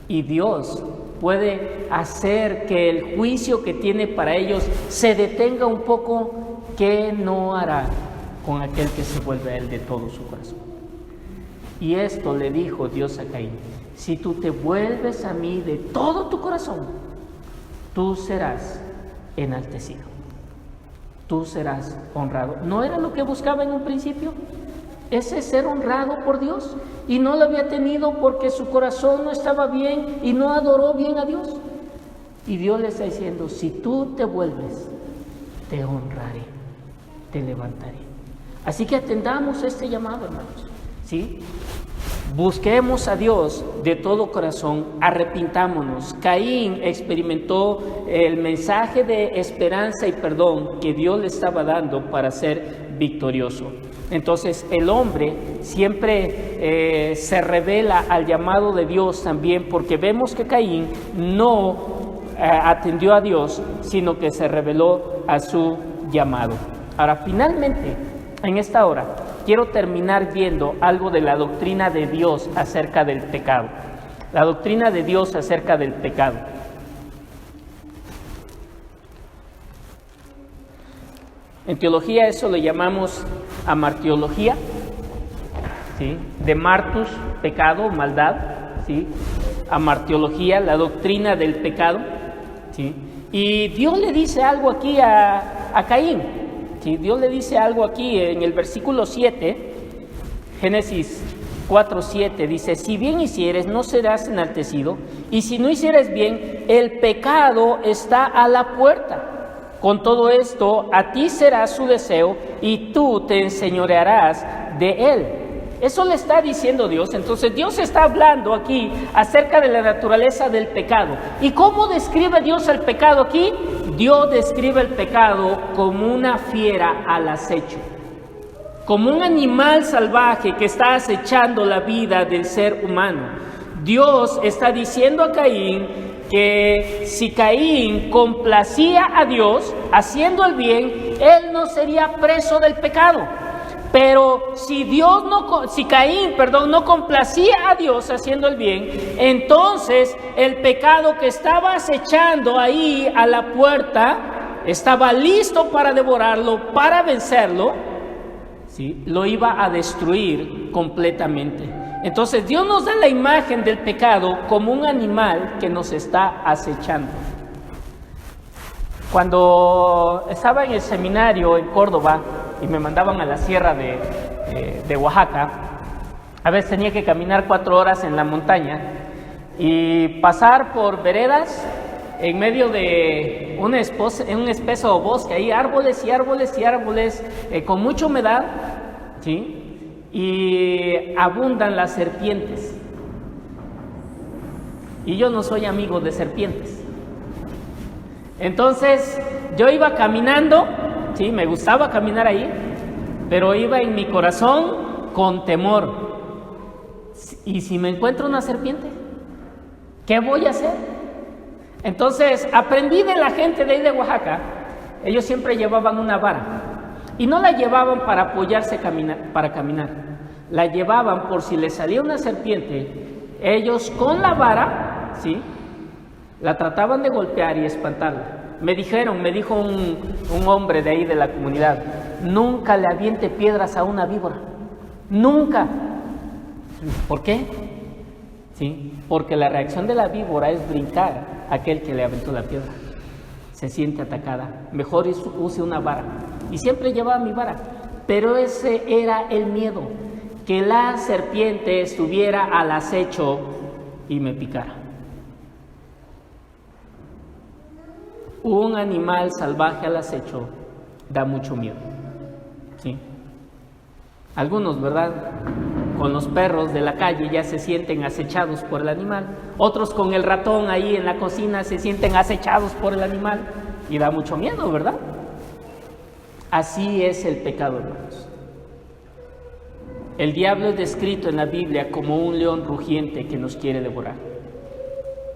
y Dios puede hacer que el juicio que tiene para ellos se detenga un poco, ¿qué no hará con aquel que se vuelve a Él de todo su corazón? Y esto le dijo Dios a Caín: si tú te vuelves a mí de todo tu corazón, tú serás enaltecido, tú serás honrado. ¿No era lo que buscaba en un principio? Ese ser honrado por Dios, y no lo había tenido porque su corazón no estaba bien y no adoró bien a Dios. Y Dios le está diciendo: si tú te vuelves, te honraré, te levantaré. Así que atendamos este llamado, hermanos, ¿sí? Busquemos a Dios de todo corazón, arrepintámonos. Caín experimentó el mensaje de esperanza y perdón que Dios le estaba dando para ser victorioso. Entonces el hombre siempre se revela al llamado de Dios también, porque vemos que Caín no atendió a Dios, sino que se rebeló a su llamado. Ahora, finalmente, en esta hora, quiero terminar viendo algo de la doctrina de Dios acerca del pecado. La doctrina de Dios acerca del pecado. En teología eso lo llamamos amartiología, ¿sí? De martus, pecado, maldad, ¿sí? Amartiología, la doctrina del pecado, ¿sí? Y Dios le dice algo aquí a Caín, ¿sí? Dios le dice algo aquí en el versículo 7, Génesis 4:7, dice: si bien hicieres, no serás enaltecido, y si no hicieres bien, el pecado está a la puerta. Con todo esto, a ti será su deseo, y tú te enseñorearás de él. Eso le está diciendo Dios. Entonces Dios está hablando aquí acerca de la naturaleza del pecado. ¿Y cómo describe Dios el pecado aquí? Dios describe el pecado como una fiera al acecho, como un animal salvaje que está acechando la vida del ser humano. Dios está diciendo a Caín que si Caín complacía a Dios haciendo el bien, él no sería preso del pecado. Pero si Caín no complacía a Dios haciendo el bien, entonces el pecado que estaba acechando ahí a la puerta, estaba listo para devorarlo, para vencerlo, ¿sí? Lo iba a destruir completamente. Entonces Dios nos da la imagen del pecado como un animal que nos está acechando. Cuando estaba en el seminario en Córdoba y me mandaban a la sierra de Oaxaca, a veces tenía que caminar 4 horas en la montaña y pasar por veredas en medio de un espeso bosque, hay árboles y árboles y árboles con mucha humedad, ¿sí? Y abundan las serpientes. Y yo no soy amigo de serpientes. Entonces yo iba caminando, sí, me gustaba caminar ahí, pero iba en mi corazón con temor. ¿Y si me encuentro una serpiente? ¿Qué voy a hacer? Entonces aprendí de la gente de ahí de Oaxaca. Ellos siempre llevaban una vara. Y no la llevaban para apoyarse para caminar. La llevaban por si les salía una serpiente. Ellos con la vara, ¿sí?, la trataban de golpear y espantarla. Me dijo un hombre de ahí de la comunidad: nunca le aviente piedras a una víbora. Nunca. ¿Por qué? ¿Sí? Porque la reacción de la víbora es brincar a aquel que le aventó la piedra. Se siente atacada. Mejor use una vara. Y siempre llevaba mi vara. Pero ese era el miedo, que la serpiente estuviera al acecho y me picara. Un animal salvaje al acecho da mucho miedo, ¿sí? Algunos, ¿verdad?, con los perros de la calle ya se sienten acechados por el animal. Otros con el ratón ahí en la cocina se sienten acechados por el animal y da mucho miedo, ¿verdad? Así es el pecado, hermanos. El diablo es descrito en la Biblia como un león rugiente que nos quiere devorar,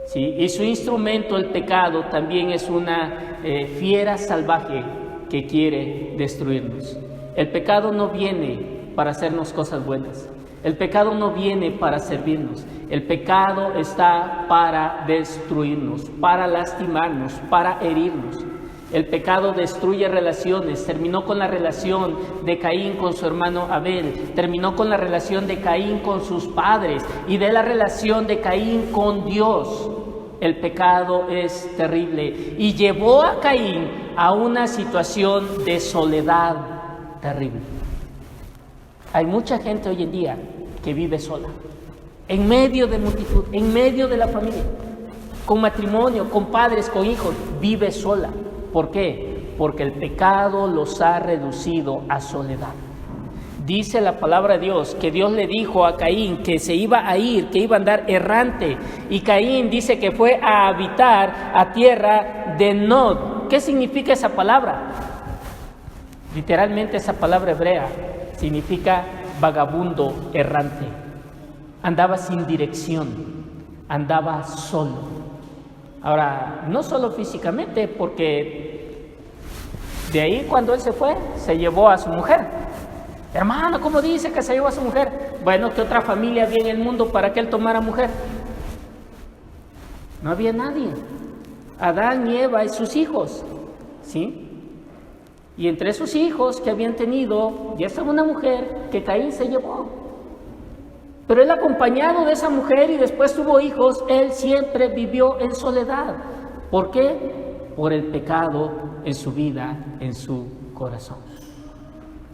¿sí? Y su instrumento, el pecado, también es una fiera salvaje que quiere destruirnos. El pecado no viene para hacernos cosas buenas. El pecado no viene para servirnos. El pecado está para destruirnos, para lastimarnos, para herirnos. El pecado destruye relaciones. Terminó con la relación de Caín con su hermano Abel. Terminó con la relación de Caín con sus padres y de la relación de Caín con Dios. El pecado es terrible y llevó a Caín a una situación de soledad terrible. Hay mucha gente hoy en día que vive sola, en medio de multitud, en medio de la familia, con matrimonio, con padres, con hijos, vive sola. ¿Por qué? Porque el pecado los ha reducido a soledad. Dice la palabra de Dios que Dios le dijo a Caín que se iba a ir, que iba a andar errante. Y Caín dice que fue a habitar a tierra de Nod. ¿Qué significa esa palabra? Literalmente esa palabra hebrea significa vagabundo errante. Andaba sin dirección, andaba solo. Ahora, no solo físicamente, porque de ahí cuando él se fue, se llevó a su mujer. Hermano, ¿cómo dice que se llevó a su mujer? Bueno, ¿qué otra familia había en el mundo para que él tomara mujer? No había nadie. Adán y Eva y sus hijos, ¿sí? Y entre sus hijos que habían tenido, ya estaba una mujer que Caín se llevó. Pero él, acompañado de esa mujer y después tuvo hijos, él siempre vivió en soledad. ¿Por qué? Por el pecado en su vida, en su corazón.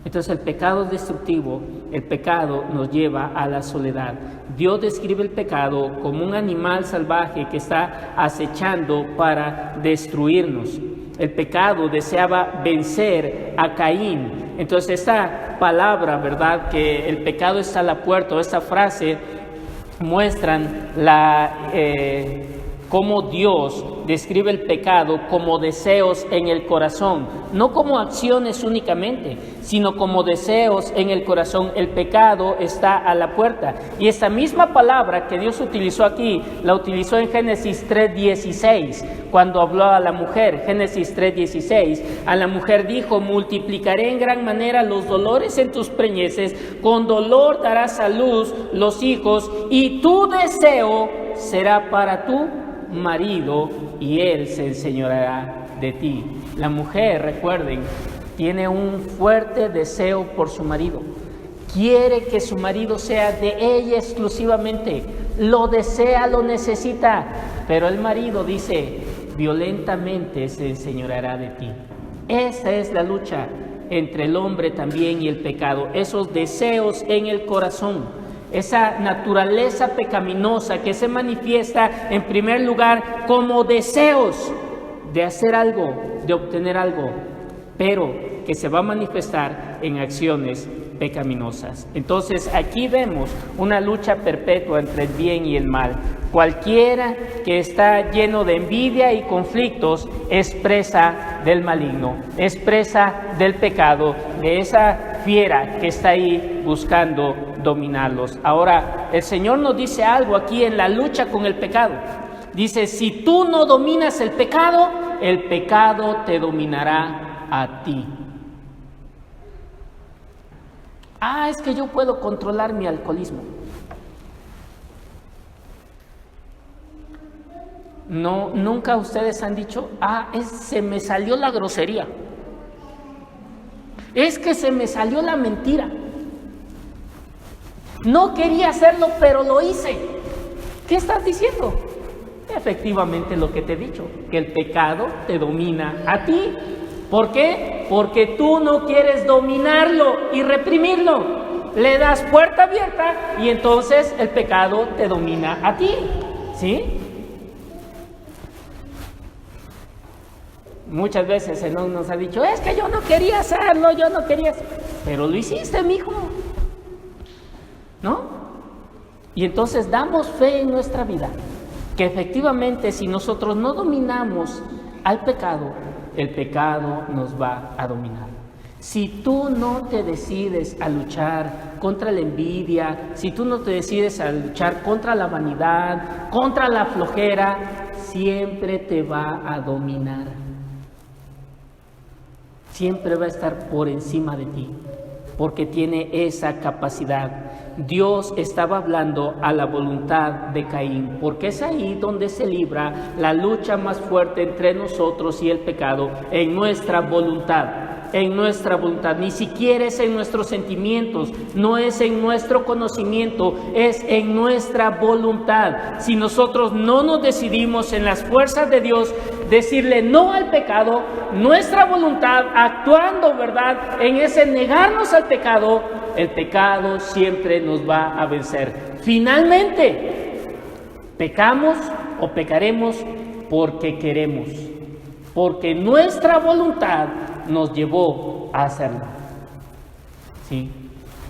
Entonces el pecado es destructivo, el pecado nos lleva a la soledad. Dios describe el pecado como un animal salvaje que está acechando para destruirnos. El pecado deseaba vencer a Caín. Entonces esta palabra, ¿verdad? Que el pecado está a la puerta, esta frase muestran cómo Dios describe el pecado como deseos en el corazón, no como acciones únicamente, sino como deseos en el corazón. El pecado está a la puerta. Y esta misma palabra que Dios utilizó aquí, la utilizó en Génesis 3:16, cuando habló a la mujer. Génesis 3:16, a la mujer dijo: multiplicaré en gran manera los dolores en tus preñeces, con dolor darás a luz los hijos, y tu deseo será para tu marido, y él se enseñoreará de ti. La mujer, recuerden, tiene un fuerte deseo por su marido. Quiere que su marido sea de ella exclusivamente. Lo desea, lo necesita. Pero el marido dice: violentamente se enseñoreará de ti. Esa es la lucha entre el hombre también y el pecado. Esos deseos en el corazón. Esa naturaleza pecaminosa que se manifiesta en primer lugar como deseos de hacer algo, de obtener algo, pero que se va a manifestar en acciones pecaminosas. Entonces aquí vemos una lucha perpetua entre el bien y el mal. Cualquiera que está lleno de envidia y conflictos es presa del maligno, es presa del pecado, de esa fiera que está ahí buscando dominarlos. Ahora, el Señor nos dice algo aquí en la lucha con el pecado. Dice: si tú no dominas el pecado te dominará a ti. Es que yo puedo controlar mi alcoholismo. No, nunca ustedes han dicho: se me salió la grosería. Es que se me salió la mentira. No quería hacerlo, pero lo hice. ¿Qué estás diciendo? Efectivamente lo que te he dicho, que el pecado te domina a ti. ¿Por qué? Porque tú no quieres dominarlo y reprimirlo. Le das puerta abierta y entonces el pecado te domina a ti. ¿Sí? Muchas veces el nos ha dicho: es que yo no quería hacerlo, pero lo hiciste, mijo, ¿no? Y entonces damos fe en nuestra vida que efectivamente, si nosotros no dominamos al pecado, el pecado nos va a dominar. Si tú no te decides a luchar contra la envidia, si tú no te decides a luchar contra la vanidad, contra la flojera, siempre te va a dominar. Siempre va a estar por encima de ti, porque tiene esa capacidad. Dios estaba hablando a la voluntad de Caín, porque es ahí donde se libra la lucha más fuerte entre nosotros y el pecado, en nuestra voluntad. En nuestra voluntad, ni siquiera es en nuestros sentimientos, no es en nuestro conocimiento, es en nuestra voluntad. Si nosotros no nos decidimos en las fuerzas de Dios decirle no al pecado, nuestra voluntad actuando, ¿verdad?, en ese negarnos al pecado, el pecado siempre nos va a vencer. Finalmente, pecamos o pecaremos porque queremos, porque nuestra voluntad nos llevó a hacerlo. ¿Sí?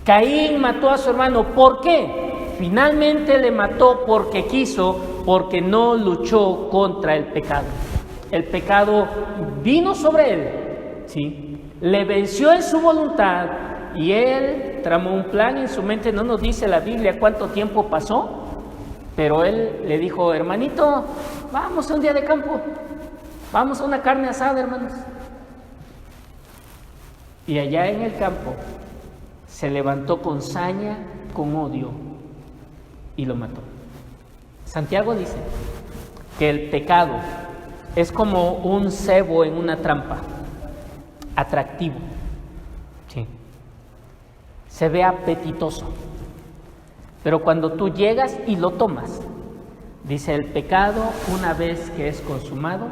Caín mató a su hermano. ¿Por qué? Finalmente le mató porque quiso, porque no luchó contra el pecado. El pecado vino sobre él, ¿sí? Le venció en su voluntad y él tramó un plan en su mente. No nos dice la Biblia cuánto tiempo pasó, pero él le dijo: hermanito, vamos a un día de campo, vamos a una carne asada, hermanos. Y allá en el campo se levantó con saña, con odio, y lo mató. Santiago dice que el pecado es como un cebo en una trampa, atractivo, ¿sí? Se ve apetitoso, pero cuando tú llegas y lo tomas, dice: el pecado, una vez que es consumado,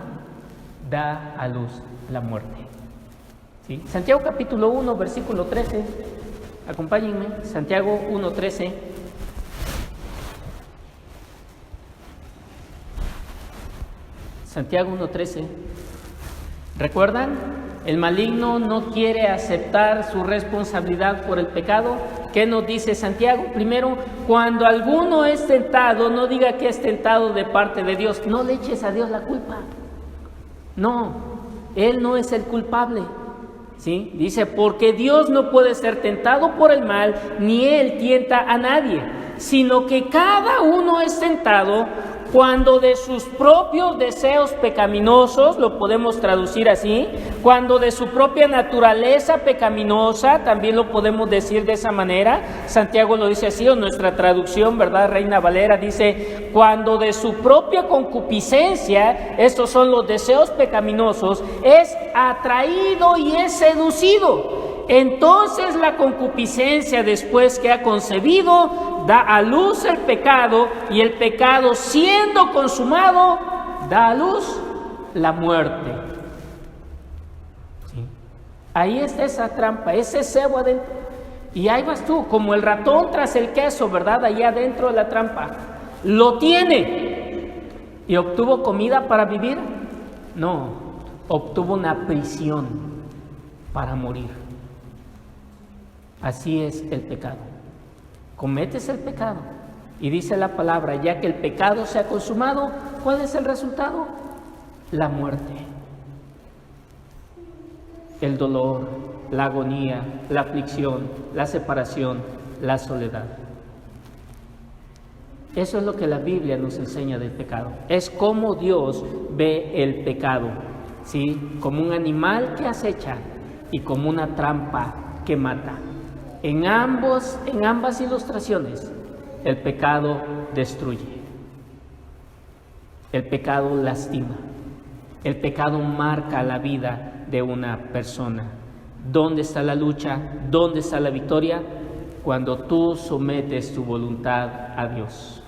da a luz la muerte. ¿Sí? Santiago capítulo 1, versículo 13, acompáñenme, Santiago 1:13. Santiago 1:13. ¿Recuerdan? El maligno no quiere aceptar su responsabilidad por el pecado. ¿Qué nos dice Santiago? Primero, cuando alguno es tentado, no diga que es tentado de parte de Dios. No le eches a Dios la culpa. No, Él no es el culpable. ¿Sí? Dice: porque Dios no puede ser tentado por el mal, ni Él tienta a nadie, sino que cada uno es tentado cuando de sus propios deseos pecaminosos, lo podemos traducir así, cuando de su propia naturaleza pecaminosa, también lo podemos decir de esa manera. Santiago lo dice así, o nuestra traducción, ¿verdad? Reina Valera dice: cuando de su propia concupiscencia, estos son los deseos pecaminosos, es atraído y es seducido. Entonces la concupiscencia, después que ha concebido, da a luz el pecado, y el pecado, siendo consumado, da a luz la muerte. ¿Sí? Ahí está esa trampa, ese cebo adentro. Y ahí vas tú, como el ratón tras el queso, ¿verdad? Allá adentro de la trampa. ¿Lo tiene y obtuvo comida para vivir? No, obtuvo una prisión para morir. Así es el pecado. Cometes el pecado y dice la palabra: ya que el pecado se ha consumado, ¿cuál es el resultado? La muerte, el dolor, la agonía, la aflicción, la separación, la soledad. Eso es lo que la Biblia nos enseña del pecado. Es como Dios ve el pecado, ¿sí? Como un animal que acecha y como una trampa que mata. En ambas ilustraciones, el pecado destruye, el pecado lastima, el pecado marca la vida de una persona. ¿Dónde está la lucha? ¿Dónde está la victoria? Cuando tú sometes tu voluntad a Dios.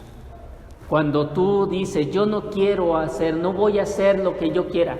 Cuando tú dices: yo no quiero hacer, no voy a hacer lo que yo quiera.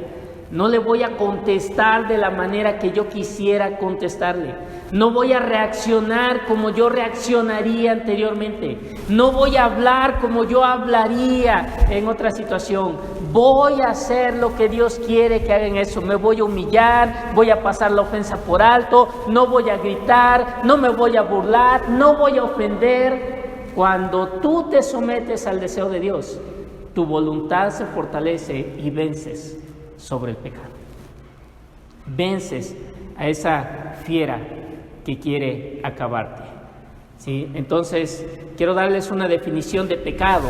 No le voy a contestar de la manera que yo quisiera contestarle. No voy a reaccionar como yo reaccionaría anteriormente. No voy a hablar como yo hablaría en otra situación. Voy a hacer lo que Dios quiere que haga en eso. Me voy a humillar, voy a pasar la ofensa por alto, no voy a gritar, no me voy a burlar, no voy a ofender. Cuando tú te sometes al deseo de Dios, tu voluntad se fortalece y vences sobre el pecado. Vences a esa fiera que quiere acabarte. ¿Sí? Entonces, quiero darles una definición de pecado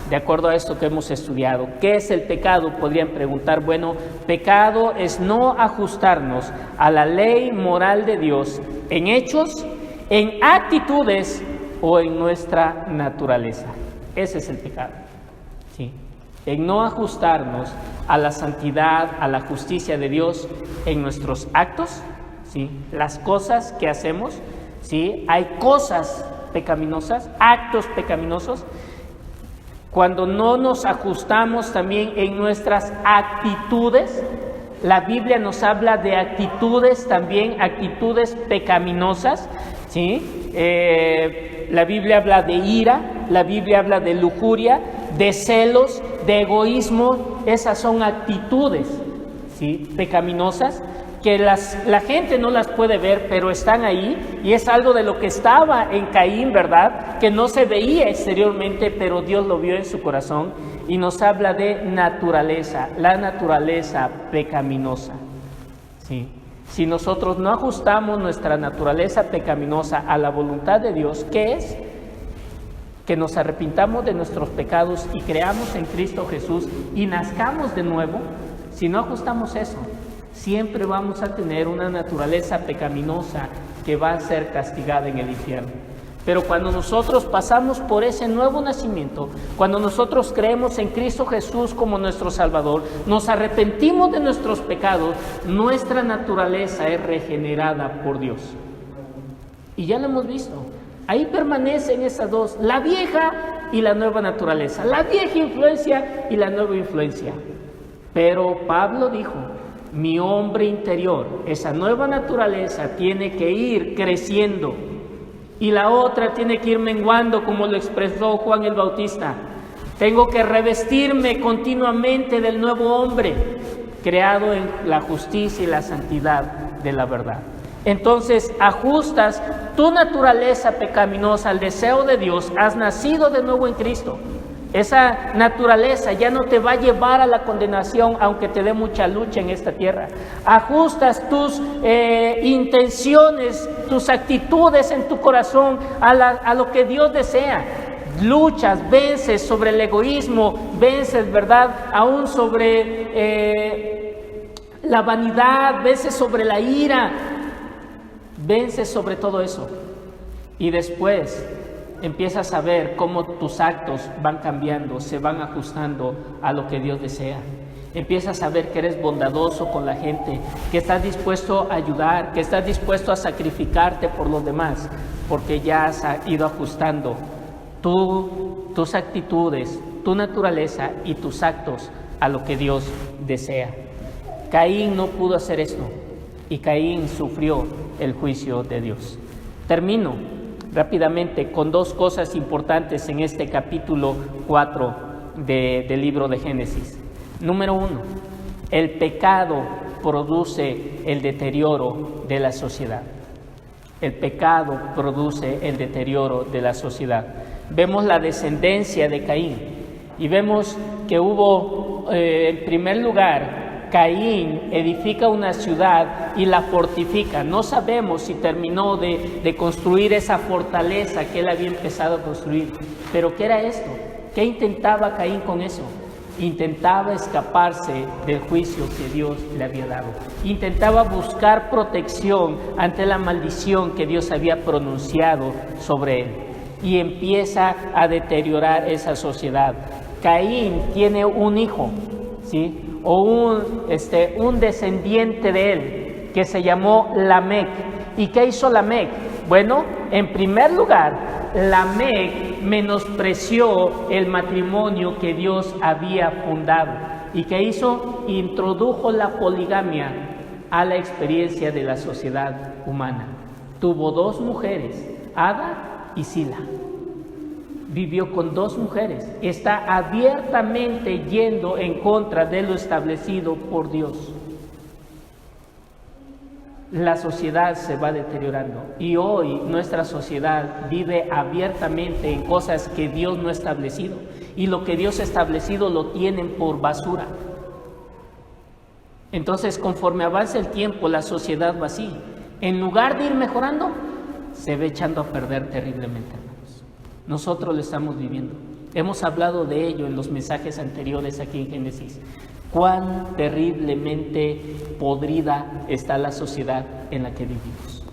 de acuerdo a esto que hemos estudiado. ¿Qué es el pecado? Podrían preguntar. Bueno, pecado es no ajustarnos a la ley moral de Dios en hechos, en actitudes o en nuestra naturaleza. Ese es el pecado. ¿Sí? En no ajustarnos a la santidad, a la justicia de Dios en nuestros actos, ¿sí? Las cosas que hacemos, ¿sí? Hay cosas pecaminosas, actos pecaminosos. Cuando no nos ajustamos también en nuestras actitudes, la Biblia nos habla de actitudes también, actitudes pecaminosas, ¿sí? La Biblia habla de ira, la Biblia habla de lujuria, de celos, de egoísmo. Esas son actitudes, ¿sí? Pecaminosas que la gente no las puede ver, pero están ahí, y es algo de lo que estaba en Caín, ¿verdad? Que no se veía exteriormente, pero Dios lo vio en su corazón, y nos habla de naturaleza, la naturaleza pecaminosa, ¿sí? Si nosotros no ajustamos nuestra naturaleza pecaminosa a la voluntad de Dios, ¿qué es? Que nos arrepintamos de nuestros pecados y creamos en Cristo Jesús y nazcamos de nuevo. Si no ajustamos eso, siempre vamos a tener una naturaleza pecaminosa que va a ser castigada en el infierno. Pero cuando nosotros pasamos por ese nuevo nacimiento, cuando nosotros creemos en Cristo Jesús como nuestro Salvador, nos arrepentimos de nuestros pecados, nuestra naturaleza es regenerada por Dios. Y ya lo hemos visto. Ahí permanecen esas dos, la vieja y la nueva naturaleza, la vieja influencia y la nueva influencia. Pero Pablo dijo, mi hombre interior, esa nueva naturaleza tiene que ir creciendo y la otra tiene que ir menguando, como lo expresó Juan el Bautista. Tengo que revestirme continuamente del nuevo hombre, creado en la justicia y la santidad de la verdad. Entonces ajustas tu naturaleza pecaminosa al deseo de Dios, has nacido de nuevo en Cristo. Esa naturaleza ya no te va a llevar a la condenación, aunque te dé mucha lucha en esta tierra. Ajustas tus intenciones, tus actitudes en tu corazón a lo que Dios desea. Luchas, vences sobre el egoísmo, vences, ¿verdad? Aún sobre la vanidad, vences sobre la ira, vences sobre todo eso. Y después empiezas a ver cómo tus actos van cambiando, se van ajustando a lo que Dios desea. Empiezas a ver que eres bondadoso con la gente, que estás dispuesto a ayudar, que estás dispuesto a sacrificarte por los demás, porque ya has ido ajustando tus actitudes, tu naturaleza y tus actos a lo que Dios desea. Caín no pudo hacer esto y Caín sufrió el juicio de Dios. Termino rápidamente con dos cosas importantes en este capítulo 4 del libro de Génesis. Número 1, el pecado produce el deterioro de la sociedad. El pecado produce el deterioro de la sociedad. Vemos la descendencia de Caín y vemos que hubo, en primer lugar, Caín edifica una ciudad y la fortifica. No sabemos si terminó de construir esa fortaleza que él había empezado a construir. Pero ¿qué era esto? ¿Qué intentaba Caín con eso? Intentaba escaparse del juicio que Dios le había dado. Intentaba buscar protección ante la maldición que Dios había pronunciado sobre él. Y empieza a deteriorar esa sociedad. Caín tiene un hijo, ¿sí? O un descendiente de él, que se llamó Lamec. ¿Y qué hizo Lamec? Bueno, en primer lugar, Lamec menospreció el matrimonio que Dios había fundado. ¿Y qué hizo? Introdujo la poligamia a la experiencia de la sociedad humana. Tuvo 2 mujeres, Ada y Sila. Vivió con 2 mujeres, está abiertamente yendo en contra de lo establecido por Dios. La sociedad se va deteriorando y hoy nuestra sociedad vive abiertamente en cosas que Dios no ha establecido, y lo que Dios ha establecido lo tienen por basura. Entonces, conforme avanza el tiempo, la sociedad va así. En lugar de ir mejorando, se va echando a perder terriblemente. Nosotros lo estamos viviendo. Hemos hablado de ello en los mensajes anteriores aquí en Génesis. Cuán terriblemente podrida está la sociedad en la que vivimos,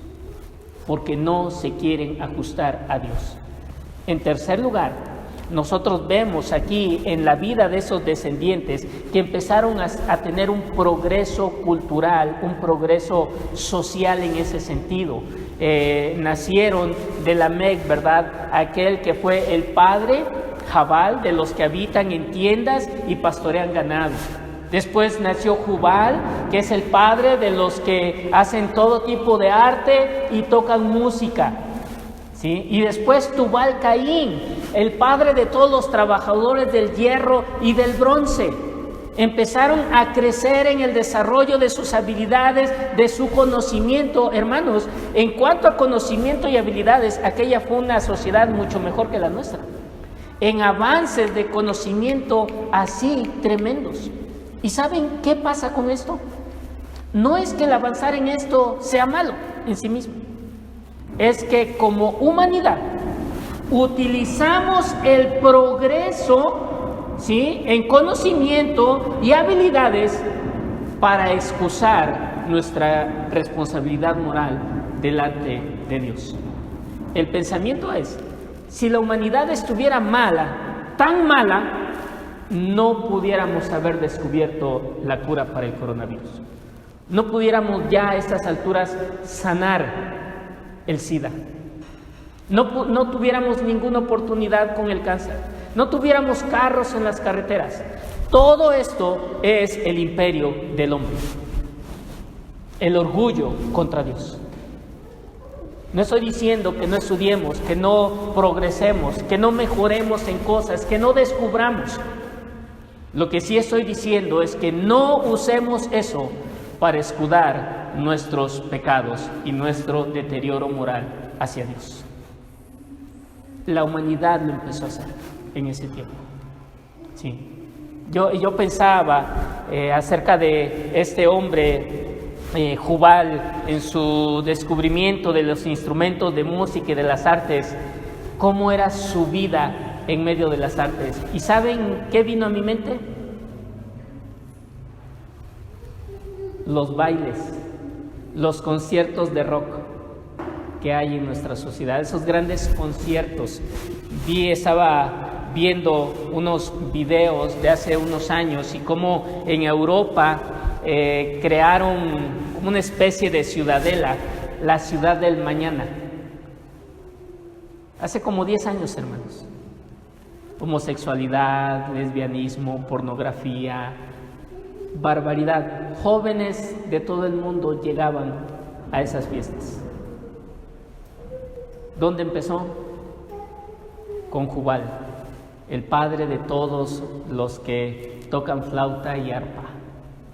porque no se quieren ajustar a Dios. En tercer lugar, nosotros vemos aquí en la vida de esos descendientes que empezaron a tener un progreso cultural, un progreso social en ese sentido. Nacieron de Lamec, ¿verdad? Aquel que fue el padre, Jabal, de los que habitan en tiendas y pastorean ganado. Después nació Jubal, que es el padre de los que hacen todo tipo de arte y tocan música, ¿sí? Y después Tubal Caín, el padre de todos los trabajadores del hierro y del bronce. Empezaron a crecer en el desarrollo de sus habilidades, de su conocimiento. Hermanos, en cuanto a conocimiento y habilidades, aquella fue una sociedad mucho mejor que la nuestra. En avances de conocimiento así tremendos. ¿Y saben qué pasa con esto? No es que el avanzar en esto sea malo en sí mismo, es que como humanidad utilizamos el progreso, ¿sí?, en conocimiento y habilidades para excusar nuestra responsabilidad moral delante de Dios. El pensamiento es, si la humanidad estuviera mala, tan mala, no pudiéramos haber descubierto la cura para el coronavirus. No pudiéramos ya a estas alturas sanar el SIDA. No tuviéramos ninguna oportunidad con el cáncer. No tuviéramos carros en las carreteras. Todo esto es el imperio del hombre. El orgullo contra Dios. No estoy diciendo que no estudiemos, que no progresemos, que no mejoremos en cosas, que no descubramos. Lo que sí estoy diciendo es que no usemos eso para escudar nuestros pecados y nuestro deterioro moral hacia Dios. La humanidad lo empezó a hacer en ese tiempo. Sí. Yo pensaba acerca de este hombre Jubal en su descubrimiento de los instrumentos de música y de las artes, cómo era su vida en medio de las artes. ¿Y saben qué vino a mi mente? Los bailes, los conciertos de rock que hay en nuestra sociedad, esos grandes conciertos. Estaba viendo unos videos de hace unos años y cómo en Europa crearon una especie de ciudadela, la ciudad del mañana. Hace como 10 años, hermanos. Homosexualidad, lesbianismo, pornografía, barbaridad. Jóvenes de todo el mundo llegaban a esas fiestas. ¿Dónde empezó? Con Jubal, el padre de todos los que tocan flauta y arpa,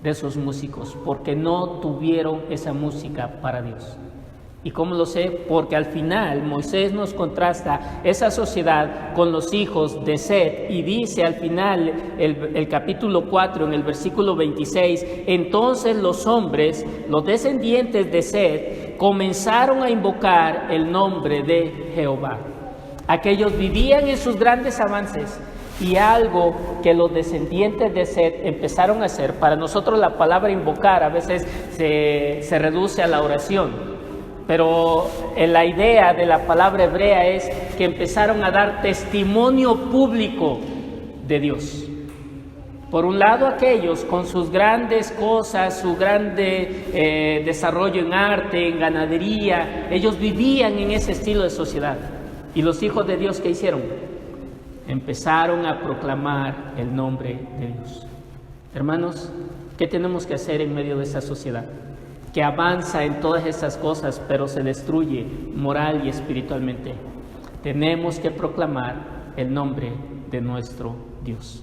de esos músicos, porque no tuvieron esa música para Dios. ¿Y cómo lo sé? Porque al final Moisés nos contrasta esa sociedad con los hijos de Set y dice al final el capítulo 4 en el versículo 26, entonces los hombres, los descendientes de Set, comenzaron a invocar el nombre de Jehová. Aquellos vivían en sus grandes avances y algo que los descendientes de Set empezaron a hacer. Para nosotros la palabra invocar a veces se reduce a la oración. Pero la idea de la palabra hebrea es que empezaron a dar testimonio público de Dios. Por un lado, aquellos con sus grandes cosas, su grande desarrollo en arte, en ganadería, ellos vivían en ese estilo de sociedad. ¿Y los hijos de Dios qué hicieron? Empezaron a proclamar el nombre de Dios. Hermanos, ¿qué tenemos que hacer en medio de esa sociedad que avanza en todas estas cosas, pero se destruye moral y espiritualmente? Tenemos que proclamar el nombre de nuestro Dios.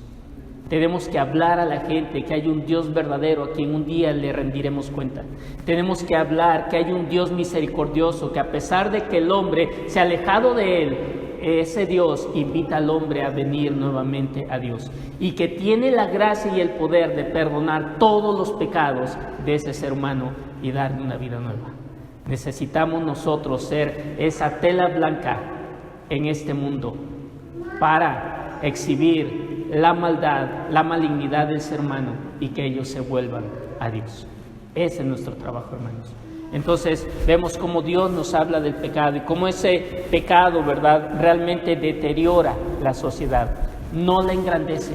Tenemos que hablar a la gente que hay un Dios verdadero a quien un día le rendiremos cuenta. Tenemos que hablar que hay un Dios misericordioso, que a pesar de que el hombre se ha alejado de él, ese Dios invita al hombre a venir nuevamente a Dios y que tiene la gracia y el poder de perdonar todos los pecados de ese ser humano y darle una vida nueva. Necesitamos nosotros ser esa tela blanca en este mundo para exhibir la maldad, la malignidad del ser humano y que ellos se vuelvan a Dios. Ese es nuestro trabajo, hermanos. Entonces vemos cómo Dios nos habla del pecado y cómo ese pecado, ¿verdad?, realmente deteriora la sociedad. No la engrandece,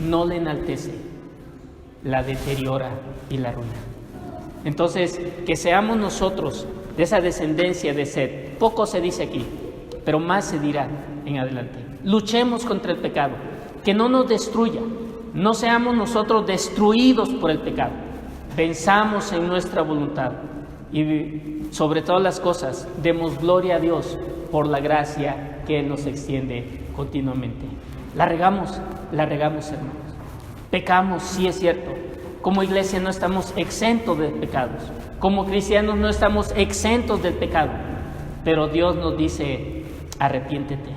no la enaltece, la deteriora y la arruina. Entonces, que seamos nosotros de esa descendencia de Set. Poco se dice aquí, pero más se dirá en adelante. Luchemos contra el pecado, que no nos destruya. No seamos nosotros destruidos por el pecado. Pensamos en nuestra voluntad. Y sobre todas las cosas, demos gloria a Dios por la gracia que Él nos extiende continuamente. La regamos, hermanos. Pecamos, sí es cierto. Como iglesia no estamos exentos de pecados. Como cristianos no estamos exentos del pecado. Pero Dios nos dice, arrepiéntete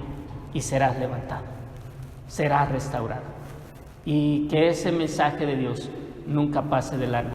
y serás levantado. Serás restaurado. Y que ese mensaje de Dios nunca pase de largo.